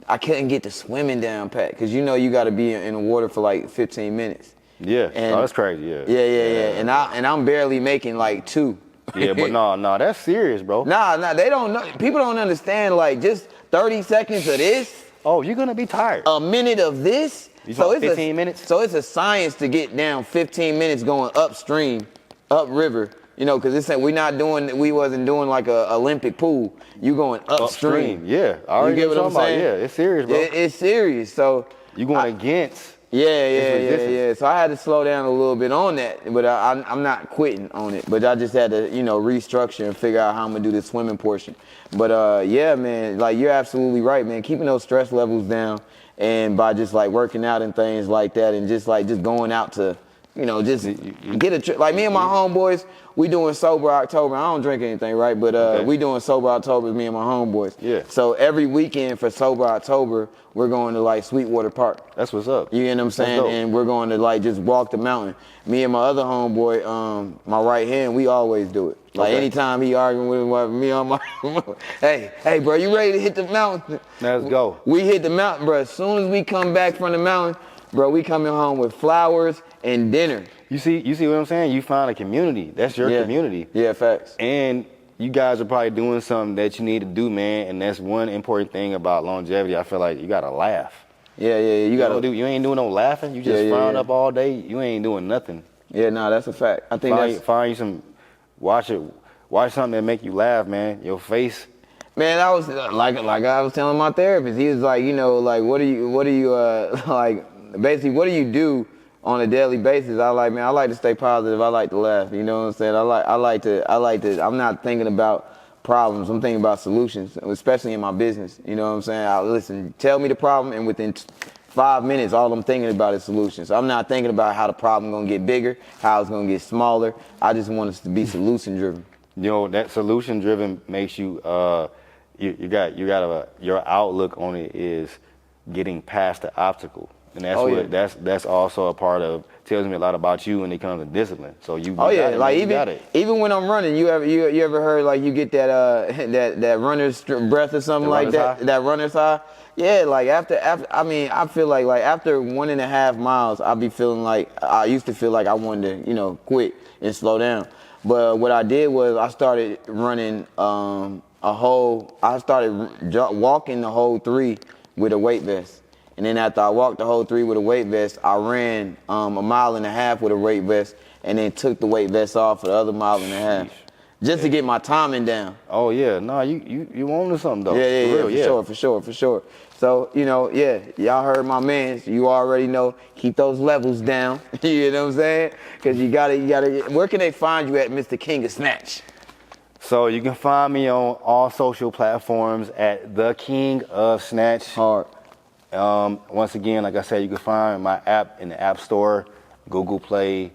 I couldn't get the swimming down pat because you know you got to be in the water for like 15 minutes.
Yeah,
And
that's crazy. Yeah.
Yeah. And I'm barely making like 2.
Yeah, but no, that's serious, bro.
Nah, they don't know. People don't understand. Like just 30 seconds of this.
Oh, you're gonna be tired.
A minute of this.
So it's 15 minutes.
So it's a science to get down 15 minutes going upstream, upriver. You know, because we wasn't doing like a Olympic pool. You going upstream.
Yeah, I already
get what I'm saying?
Yeah, it's serious, bro.
It's serious. So
you going against.
Yeah. So I had to slow down a little bit on that, but I'm not quitting on it. But I just had to, restructure and figure out how I'm gonna do the swimming portion. But yeah, man, like you're absolutely right, man. Keeping those stress levels down, and by just like working out and things like that, and just going out to, just get a trip. Like me and my homeboys, we doing sober October. I don't drink anything, right? But we doing sober October, me and my homeboys.
Yeah.
So every weekend for sober October, we're going to like Sweetwater Park.
That's what's up.
You know what I'm saying? And we're going to like just walk the mountain. Me and my other homeboy, my right hand, we always do it. Like anytime he arguing with me on my, hey, bro, you ready to hit the mountain?
Let's go.
We hit the mountain, bro. As soon as we come back from the mountain, bro, we coming home with flowers and dinner.
You see what I'm saying? You find a community. That's your community.
Yeah, facts.
And you guys are probably doing something that you need to do, man. And that's one important thing about longevity. I feel like you gotta laugh.
Yeah. You gotta
You ain't doing no laughing. You just frown up all day. You ain't doing nothing.
Yeah, no, that's a fact. I think
find you some. Watch something that make you laugh, man. Your face.
Man, I was like I was telling my therapist. He was like, what do you like? Basically, what do you do on a daily basis? I like to stay positive. I like to laugh. You know what I'm saying? I like to. I'm not thinking about problems. I'm thinking about solutions, especially in my business. You know what I'm saying? Listen, tell me the problem, and within 5 minutes, all I'm thinking about is solutions. So I'm not thinking about how the problem gonna get bigger, how it's gonna get smaller. I just want us to be solution driven.
That solution driven makes you. Your outlook on it is getting past the obstacle. And that's also a part of, tells me a lot about you when it comes to discipline. So you got it.
Even when I'm running, you ever heard like you get that runner's breath or something like that, that runner's high? Yeah, like after I feel like after 1.5 miles, I used to feel like I wanted to, quit and slow down. But what I did was I started running I started walking the whole 3 with a weight vest. And then after I walked the whole 3 with a weight vest, I ran 1.5 miles with a weight vest, and then took the weight vest off for the other 1.5 miles, just to get my timing down.
Oh yeah, no, you on to something though.
Yeah, for sure. So y'all heard my man. So you already know, keep those levels down. You know what I'm saying? Because you gotta. Where can they find you at, Mr. King of Snatch?
So you can find me on all social platforms at The King of Snatch.
Hard.
Once again, like I said, you can find my app in the App Store, Google Play,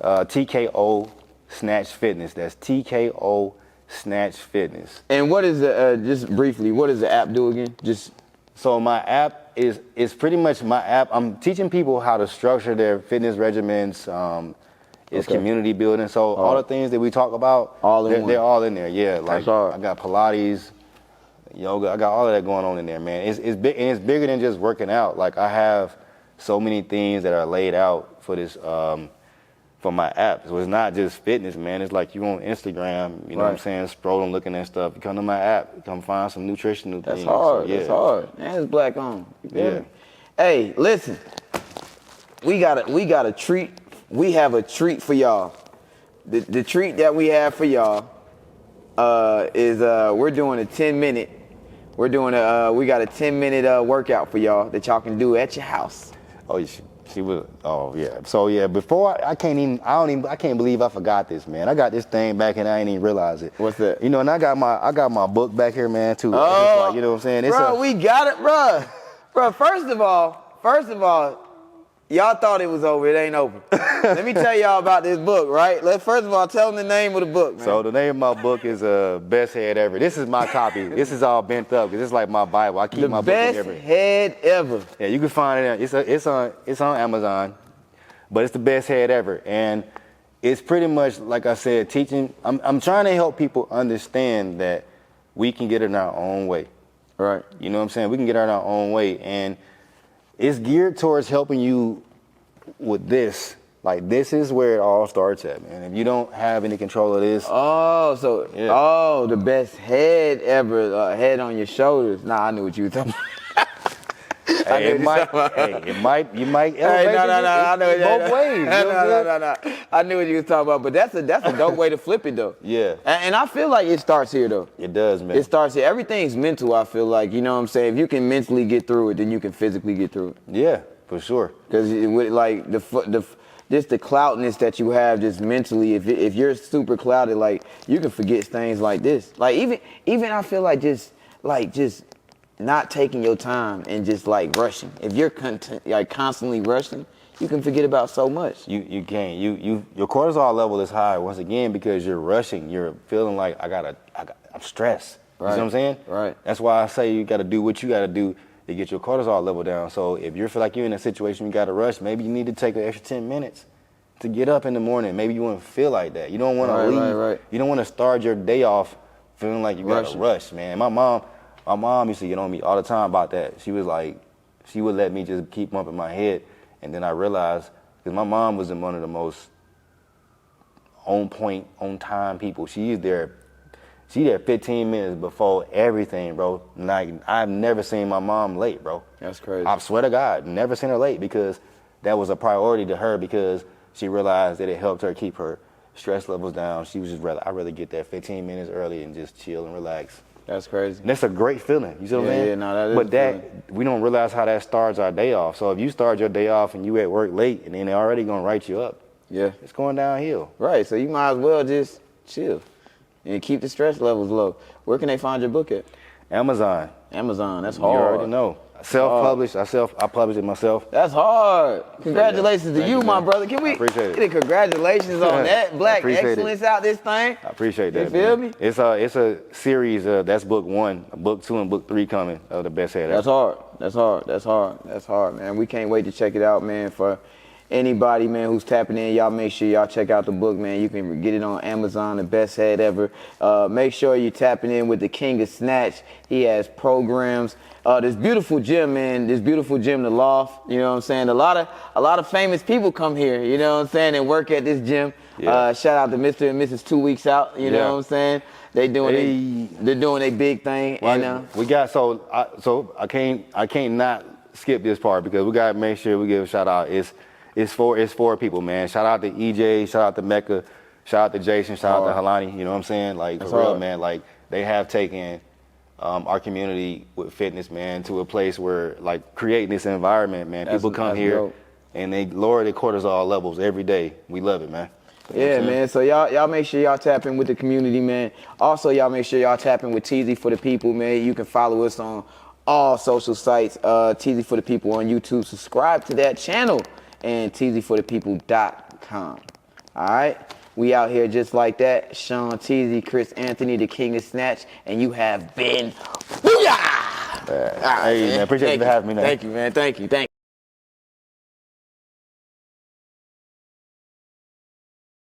TKO Snatch Fitness. That's TKO Snatch Fitness.
And what is just briefly, what does the app do again?
So my app is pretty much my app. I'm teaching people how to structure their fitness regimens. It's community building. So all the things that we talk about, they're all in there. Yeah, like I got Pilates, yoga. I got all of that going on in there, man. It's big, and it's bigger than just working out. Like I have so many things that are laid out for this for my app. So it's not just fitness, man. It's like you on Instagram, you know what I'm saying, scrolling, looking at stuff. You come to my app, you come find some nutritional things.
That's hard.
So,
That's hard. Man, it's black on. Hey, listen. We got a treat. We have a treat for y'all. The treat that we have for y'all is we're doing a 10-minute. We got a 10-minute workout for y'all that y'all can do at your house.
Oh, she will. Oh yeah. So yeah, before I can't believe I forgot this, man. I got this thing back and I ain't even realize it.
What's that?
And I got my book back here, man, too. Oh, like, you know what I'm saying?
We got it, bro. Bro, first of all, y'all thought it was over. It ain't over. Let me tell y'all about this book, right? First of all, tell them the name of the book, man.
So the name of my book is Best Head Ever. This is my copy. This is all bent up because it's like my Bible. I keep my book together.
The Best Head Ever.
Yeah, you can find it. It's on Amazon, but it's the Best Head Ever, and it's pretty much like I said, teaching. I'm trying to help people understand that we can get in our own way.
Right.
You know what I'm saying? We can get out our own way, and it's geared towards helping you with this. Like, this is where it all starts at, man. If you don't have any control of this,
The best head ever, head on your shoulders. Nah, I knew what you were talking about.
you might elevate
I know
both ways. You know what I'm saying?
No. I knew what you was talking about, but that's a dope way to flip it though.
Yeah.
And I feel like it starts here though.
It does, man.
It starts here. Everything's mental. I feel like, you know what I'm saying. If you can mentally get through it, then you can physically get through it.
Yeah, for sure.
Because with like just the cloudness that you have just mentally, if you're super clouded, like you can forget things like this. Like even I feel like just not taking your time and just like rushing. If you're constantly rushing, you can forget about so much.
You can. Your cortisol level is high once again because you're rushing. You're feeling like I'm stressed.
Right.
You know what I'm saying?
Right.
That's why I say you got to do what you got to do to get your cortisol level down. So if you feel like you're in a situation you got to rush, maybe you need to take an extra 10 minutes to get up in the morning. Maybe you wouldn't feel like that. You don't want to leave.
Right.
You don't want to start your day off feeling like you got to rush, man. My mom used to get on me all the time about that. She was like, she would let me just keep bumping my head. And then I realized, because my mom was one of the most on point, on time people. She there 15 minutes before everything, bro. Like, I've never seen my mom late, bro.
That's crazy.
I swear to God, never seen her late because that was a priority to her because she realized that it helped her keep her stress levels down. She was just I'd rather get there 15 minutes early and just chill and relax.
That's crazy.
And that's a great feeling. You see what I'm saying?
Yeah, no, that is.
But we don't realize how that starts our day off. So if you start your day off and you at work late and then they're already gonna write you up, it's going downhill.
Right. So you might as well just chill and keep the stress levels low. Where can they find your book at?
Amazon.
That's
You
hard.
already know. Self-published. I published it myself.
That's hard. Congratulations to
Thank
you,
you,
my
man.
brother. Can we
I appreciate it.
get a congratulations on that? Black
appreciate
excellence out this thing.
I appreciate that.
You feel
man.
me?
It's a series. That's book 1, book 2, and book 3 coming of the best head.
That's hard, man. We can't wait to check it out, man. For anybody, man, who's tapping in, y'all make sure y'all check out the book, man. You can get it on Amazon, the best head ever. Make sure you're tapping in with the King of Snatch. He has programs. This beautiful gym, man. This beautiful gym, the Loft. You know what I'm saying? A lot of famous people come here. You know what I'm saying? And work at this gym.
Yeah.
Shout out to Mr. and Mrs. 2 Weeks Out. You know what I'm saying? They're doing a big thing.
Well,
and
we got I can't not skip this part because we gotta make sure we give a shout out. It's for people, man. Shout out to EJ. Shout out to Mecca. Shout out to Jason. Shout out to Halani. You know what I'm saying? Like, for real, man. Like, they have taken our community with fitness, man, to a place where, like, creating this environment, man. People come here
dope.
and they lower their cortisol levels every day. We love it, man. You know what I'm saying?
Man. So y'all make sure y'all tap in with the community, man. Also, y'all make sure y'all tap in with Teezy for the People, man. You can follow us on all social sites. Teezy for the People on YouTube. Subscribe to that channel and Teezy4thepeople.com. All right. We out here just like that. Sean Teezy, Chris Anthony, the King of Snatch, and you have been. Booyah!
Hey, man, appreciate you for having me, man.
Thank you, man. Thank you.